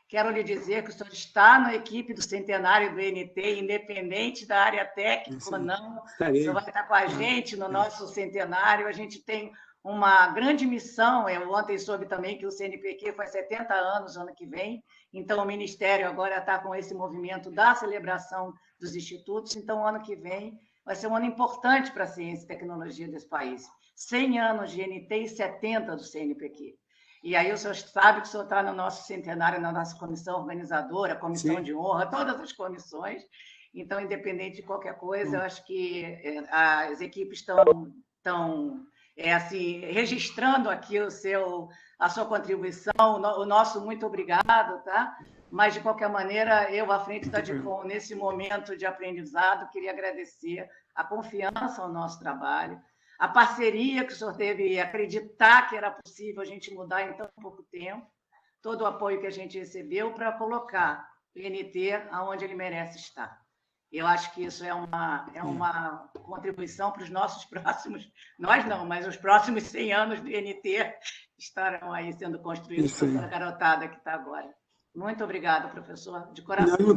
Quero lhe dizer que o senhor está na equipe do centenário do NT, independente da área técnica ou não. Estarei. O senhor vai estar com a gente no nosso centenário. A gente tem uma grande missão. Eu ontem soube também que o CNPq faz 70 anos ano que vem. Então, o Ministério agora está com esse movimento da celebração dos institutos. Então, ano que vem vai ser um ano importante para a ciência e tecnologia desse país. 100 anos de NT e 70 do CNPq. E aí o senhor sabe que o senhor está no nosso centenário, na nossa comissão organizadora, comissão de honra, todas as comissões. Então, independente de qualquer coisa, eu acho que as equipes estão assim, registrando aqui a sua contribuição, o nosso muito obrigado, tá? Mas, de qualquer maneira, eu, à frente da DICOM, nesse momento de aprendizado, queria agradecer a confiança ao nosso trabalho, a parceria que o senhor teve, acreditar que era possível a gente mudar em tão pouco tempo, todo o apoio que a gente recebeu para colocar o INT aonde ele merece estar. Eu acho que isso é uma contribuição para os nossos próximos, nós não, mas os próximos 100 anos do INT estarão aí sendo construídos pela garotada que está agora. Muito obrigada, professor, de coração. Eu não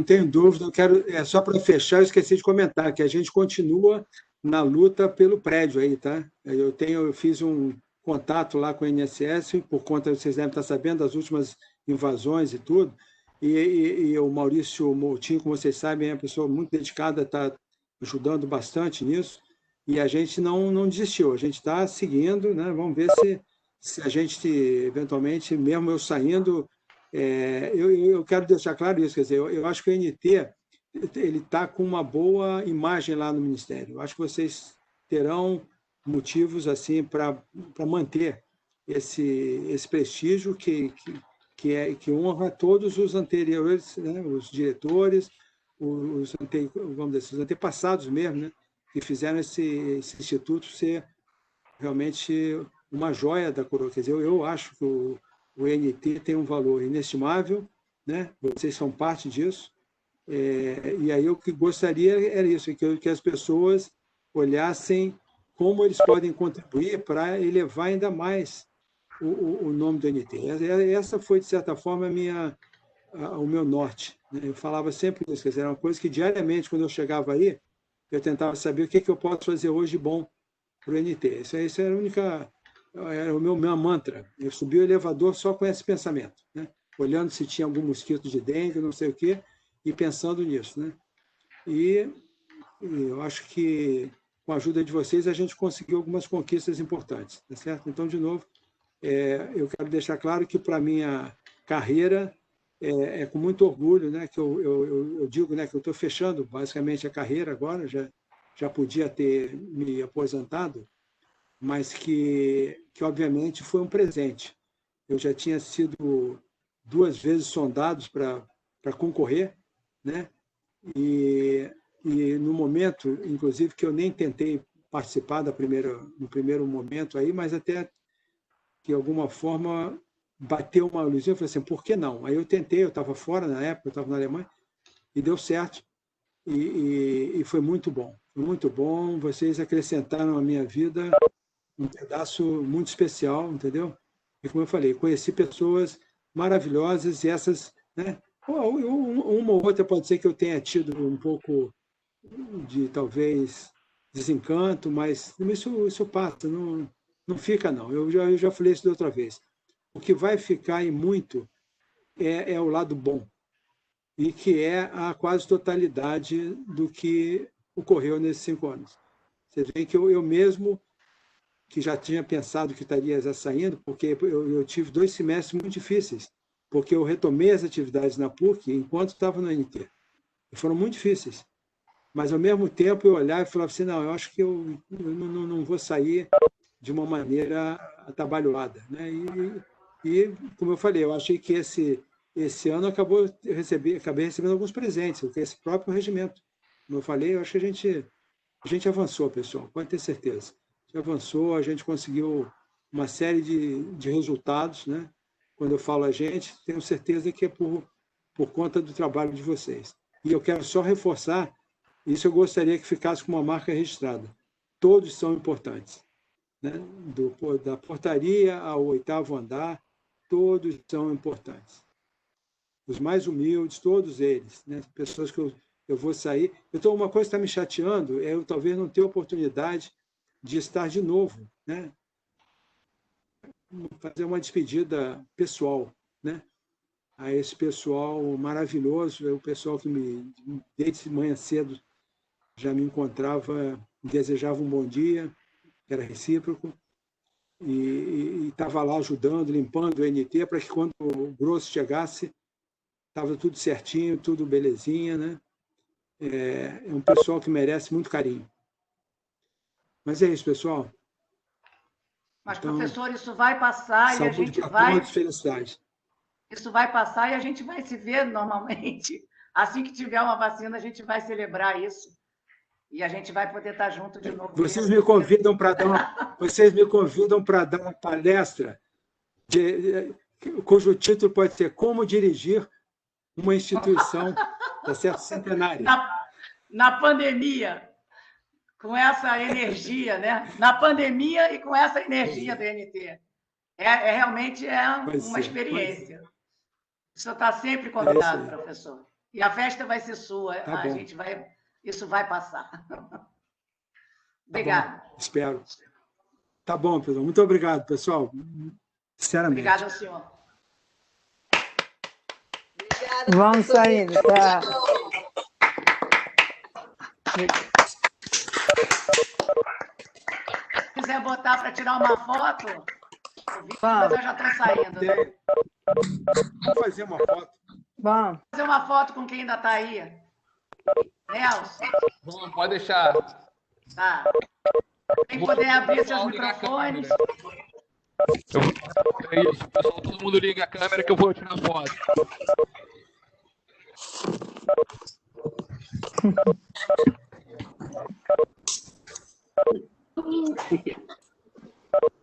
tenho dúvida. Eu quero, só para fechar, eu esqueci de comentar que a gente continua na luta pelo prédio aí, tá? Eu fiz um contato lá com o INSS, por conta, vocês devem estar sabendo, das últimas invasões e tudo, e o Maurício Moutinho, como vocês sabem, é uma pessoa muito dedicada, está ajudando bastante nisso, e a gente não desistiu, a gente está seguindo, né? Vamos ver se a gente, eventualmente, mesmo eu saindo, eu quero deixar claro isso, quer dizer, eu acho que o NT ele está com uma boa imagem lá no Ministério. Eu acho que vocês terão motivos assim para manter esse prestígio que honra todos os anteriores, né, os diretores, os antepassados mesmo, né, que fizeram esse instituto ser realmente uma joia da coroa. Quer dizer, eu acho que o INT tem um valor inestimável, né? Vocês são parte disso. E aí o que gostaria era isso, que as pessoas olhassem como eles podem contribuir para elevar ainda mais o nome do INT. Essa foi, de certa forma, o meu norte, né? Eu falava sempre isso, quer dizer, era uma coisa que diariamente, quando eu chegava aí, eu tentava saber o que eu posso fazer hoje de bom para o INT. Isso era a única... Era o meu mantra. Eu subi o elevador só com esse pensamento, né? Olhando se tinha algum mosquito de dengue, não sei o quê, e pensando nisso, né? E eu acho que, com a ajuda de vocês, a gente conseguiu algumas conquistas importantes, tá certo? Então, de novo, eu quero deixar claro que, para a minha carreira, é com muito orgulho, né, que eu digo, né, que eu estou fechando, basicamente, a carreira agora, já podia ter me aposentado, mas que obviamente, foi um presente. Eu já tinha sido 2 vezes sondado para concorrer, né? E no momento, inclusive, que eu nem tentei participar no primeiro momento aí, mas até que, de alguma forma, bateu uma luzinha, eu falei assim, por que não? Aí eu tentei, eu estava fora na época, eu estava na Alemanha, e deu certo, e foi muito bom. Foi muito bom, vocês acrescentaram à minha vida um pedaço muito especial, entendeu? E, como eu falei, conheci pessoas maravilhosas, e essas, né? Uma ou outra pode ser que eu tenha tido um pouco de, talvez, desencanto, mas isso passa, não fica, não. Eu já falei isso da outra vez. O que vai ficar em muito é o lado bom, e que é a quase totalidade do que ocorreu nesses 5 anos. Você vê que eu mesmo, que já tinha pensado que estaria já saindo, porque eu tive 2 semestres muito difíceis, porque eu retomei as atividades na PUC enquanto estava no NT. E foram muito difíceis. Mas, ao mesmo tempo, eu olhava e falava assim, não, eu acho que eu não vou sair de uma maneira atabalhoada, né? E, como eu falei, eu achei que esse ano acabei recebendo alguns presentes, porque esse próprio regimento. Como eu falei, eu acho que a gente avançou, pessoal, pode ter certeza. A gente avançou, a gente conseguiu uma série de resultados, né? Quando eu falo a gente, tenho certeza que é por conta do trabalho de vocês. E eu quero só reforçar, isso eu gostaria que ficasse com uma marca registrada. Todos são importantes, né? Da portaria ao 8º andar, todos são importantes. Os mais humildes, todos eles, né? Pessoas que eu vou sair. Uma coisa que está me chateando é eu talvez não ter oportunidade de estar de novo, né? Fazer uma despedida pessoal, né? A esse pessoal maravilhoso, o pessoal que desde manhã cedo já me encontrava, desejava um bom dia, era recíproco, e estava lá ajudando, limpando o NT, para que quando o grosso chegasse, estava tudo certinho, tudo belezinha, né? É um pessoal que merece muito carinho. Mas é isso, pessoal. Mas, então, professor, isso vai passar e a gente vai... Todos, felicidade. Isso vai passar e a gente vai se ver normalmente. Assim que tiver uma vacina, a gente vai celebrar isso. E a gente vai poder estar junto de novo. Vocês me convidam para dar uma palestra cujo título pode ser Como Dirigir uma Instituição, tá certo? Centenária. Na pandemia, com essa energia, né? Na pandemia e com essa energia do NT. Realmente uma experiência. O senhor está sempre convidado, professor. E a festa vai ser sua. Tá bom. Isso vai passar. Obrigada. Tá, espero. Tá bom, pessoal. Muito obrigado, pessoal. Sinceramente. Obrigada ao senhor. Obrigada, vamos saindo, tá? Se quiser botar para tirar uma foto, mas eu já estou saindo. Né? Vamos fazer uma foto. Vamos. Fazer uma foto com quem ainda está aí. Nelson. Bom, pode deixar. Tá. Quem puder abrir seus microfones. É isso, pessoal, todo mundo liga a câmera que eu vou tirar foto.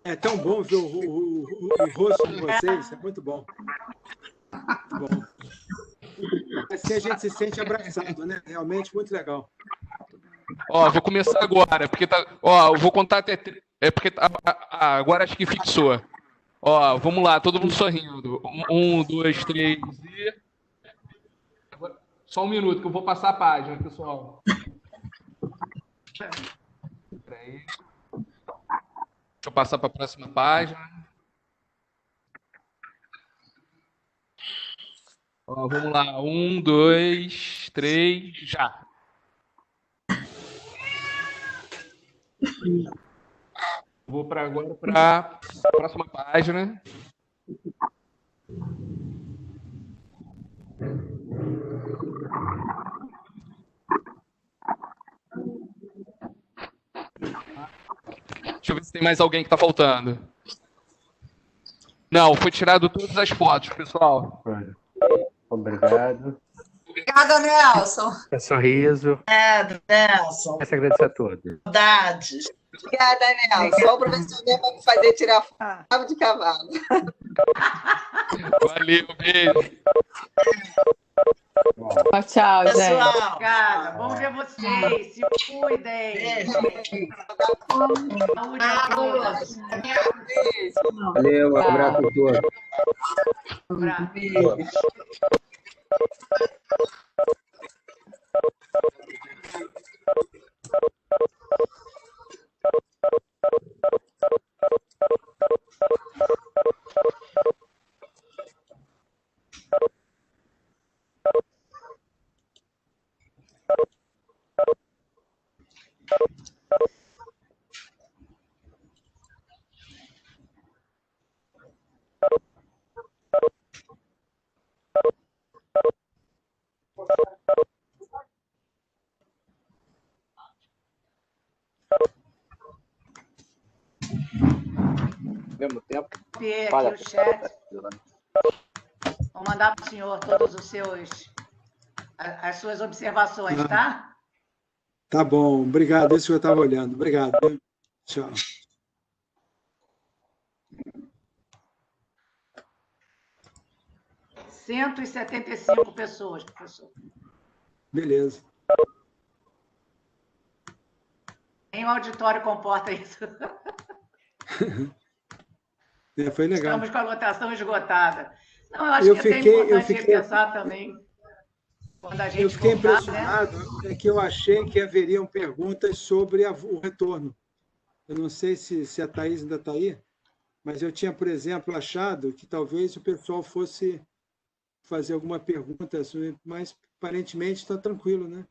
É tão bom ver o rosto de vocês, é muito bom. Muito bom. Assim a gente se sente abraçado, né? Realmente muito legal. Ó, vou começar agora, porque tá. Ó, eu vou contar até. É porque agora acho que fixou. Ó, vamos lá, todo mundo sorrindo. 1, 2, 3 e. Só um minuto que eu vou passar a página, pessoal. Peraí. Deixa eu passar para a próxima página. Ó, vamos lá. 1, 2, 3, já. Vou agora para a próxima página. Deixa eu ver se tem mais alguém que está faltando. Não, foi tirado todas as fotos, pessoal. Obrigado. Obrigada, Nelson. É sorriso. Obrigada, Nelson. Essa agradecer a todos. Saudades. Obrigada, Nelson. Só o professor mesmo para me fazer tirar foto de cavalo. Valeu, beijo. Tchau, gente. Pessoal, obrigada. Vamos ver vocês. Se cuidem. Beijo. Saúde a todos. Valeu, um abraço a todos. Beijo. Mesmo tempo. Aqui o chat. Vou mandar para o senhor todos as suas observações, tá? Tá bom, obrigado. Isso que eu estava olhando. Obrigado. Tchau. Cento e 175 pessoas, professor. Beleza. Nem o auditório comporta isso. Foi legal. Estamos com a lotação esgotada. Não, eu acho que é importante pensar também. Quando a gente eu fiquei voltar, impressionado, né? É que eu achei que haveriam perguntas sobre o retorno. Eu não sei se a Thaís ainda está aí, mas eu tinha, por exemplo, achado que talvez o pessoal fosse fazer alguma pergunta, mas aparentemente está tranquilo, né?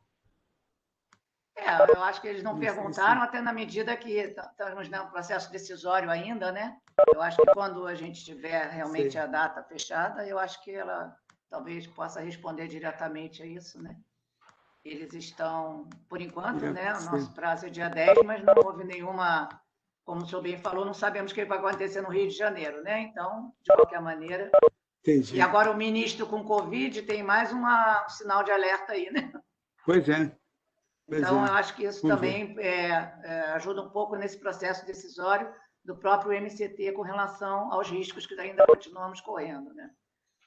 Eu acho que eles não perguntaram, até na medida que estamos no processo decisório ainda, né? Eu acho que quando a gente tiver realmente a data fechada, eu acho que ela talvez possa responder diretamente a isso, né? Eles estão, por enquanto, né? O nosso prazo é dia 10, mas não houve nenhuma, como o senhor bem falou, não sabemos o que vai acontecer no Rio de Janeiro, né? Então, de qualquer maneira... Entendi. E agora o ministro com Covid tem mais um sinal de alerta aí, né? Pois é. Então, eu acho que isso também ajuda um pouco nesse processo decisório do próprio MCT com relação aos riscos que ainda continuamos correndo, né?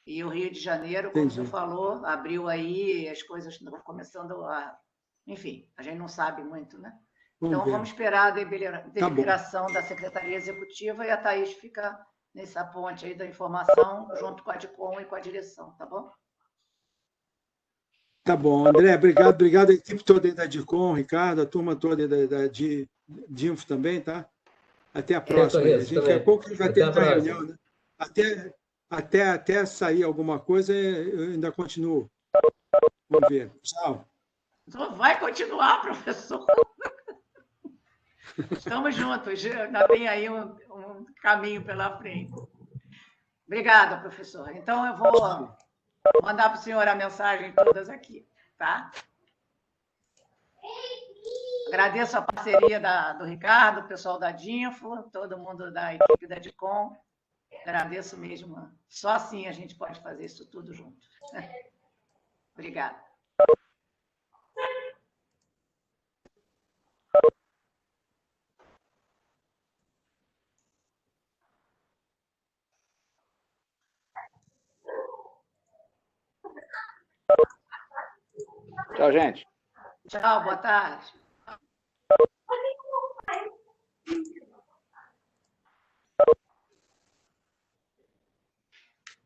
E o Rio de Janeiro, como você falou, abriu aí, as coisas estão começando a... Enfim, a gente não sabe muito, né? Então, vamos esperar a deliberação da Secretaria Executiva e a Thaís fica nessa ponte aí da informação junto com a DICOM e com a direção, tá bom? Tá bom, André, obrigado a equipe toda aí da DICOM, Ricardo, a turma toda aí da DINFO também, tá? Até a próxima. Daqui a pouco a gente vai ter uma reunião, né? Até sair alguma coisa, eu ainda continuo. Vamos ver. Tchau. Vai continuar, professor. Estamos juntos, ainda tem aí um caminho pela frente. Obrigada, professor. Então, eu vou mandar para o senhor a mensagem todas aqui, tá? Agradeço a parceria do Ricardo, o pessoal da DINFO, todo mundo da equipe da DICOM. Agradeço mesmo. Só assim a gente pode fazer isso tudo junto. Obrigada. Tchau, gente. Tchau, boa tarde.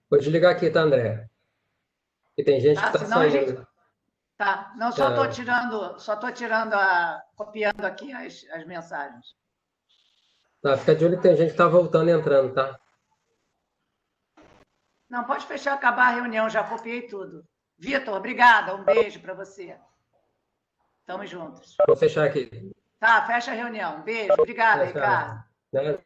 Vou desligar aqui, tá, André? E tem gente que está senão a saindo. gente... Tá, não, só estou tirando, copiando aqui as mensagens. Tá, fica de olho que tem gente que está voltando e entrando, tá? Não, pode fechar, acabar a reunião, já copiei tudo. Vitor, obrigada, um beijo para você. Estamos juntos. Vou fechar aqui. Tá, fecha a reunião. Beijo, obrigada, Fecha. Ricardo. Né?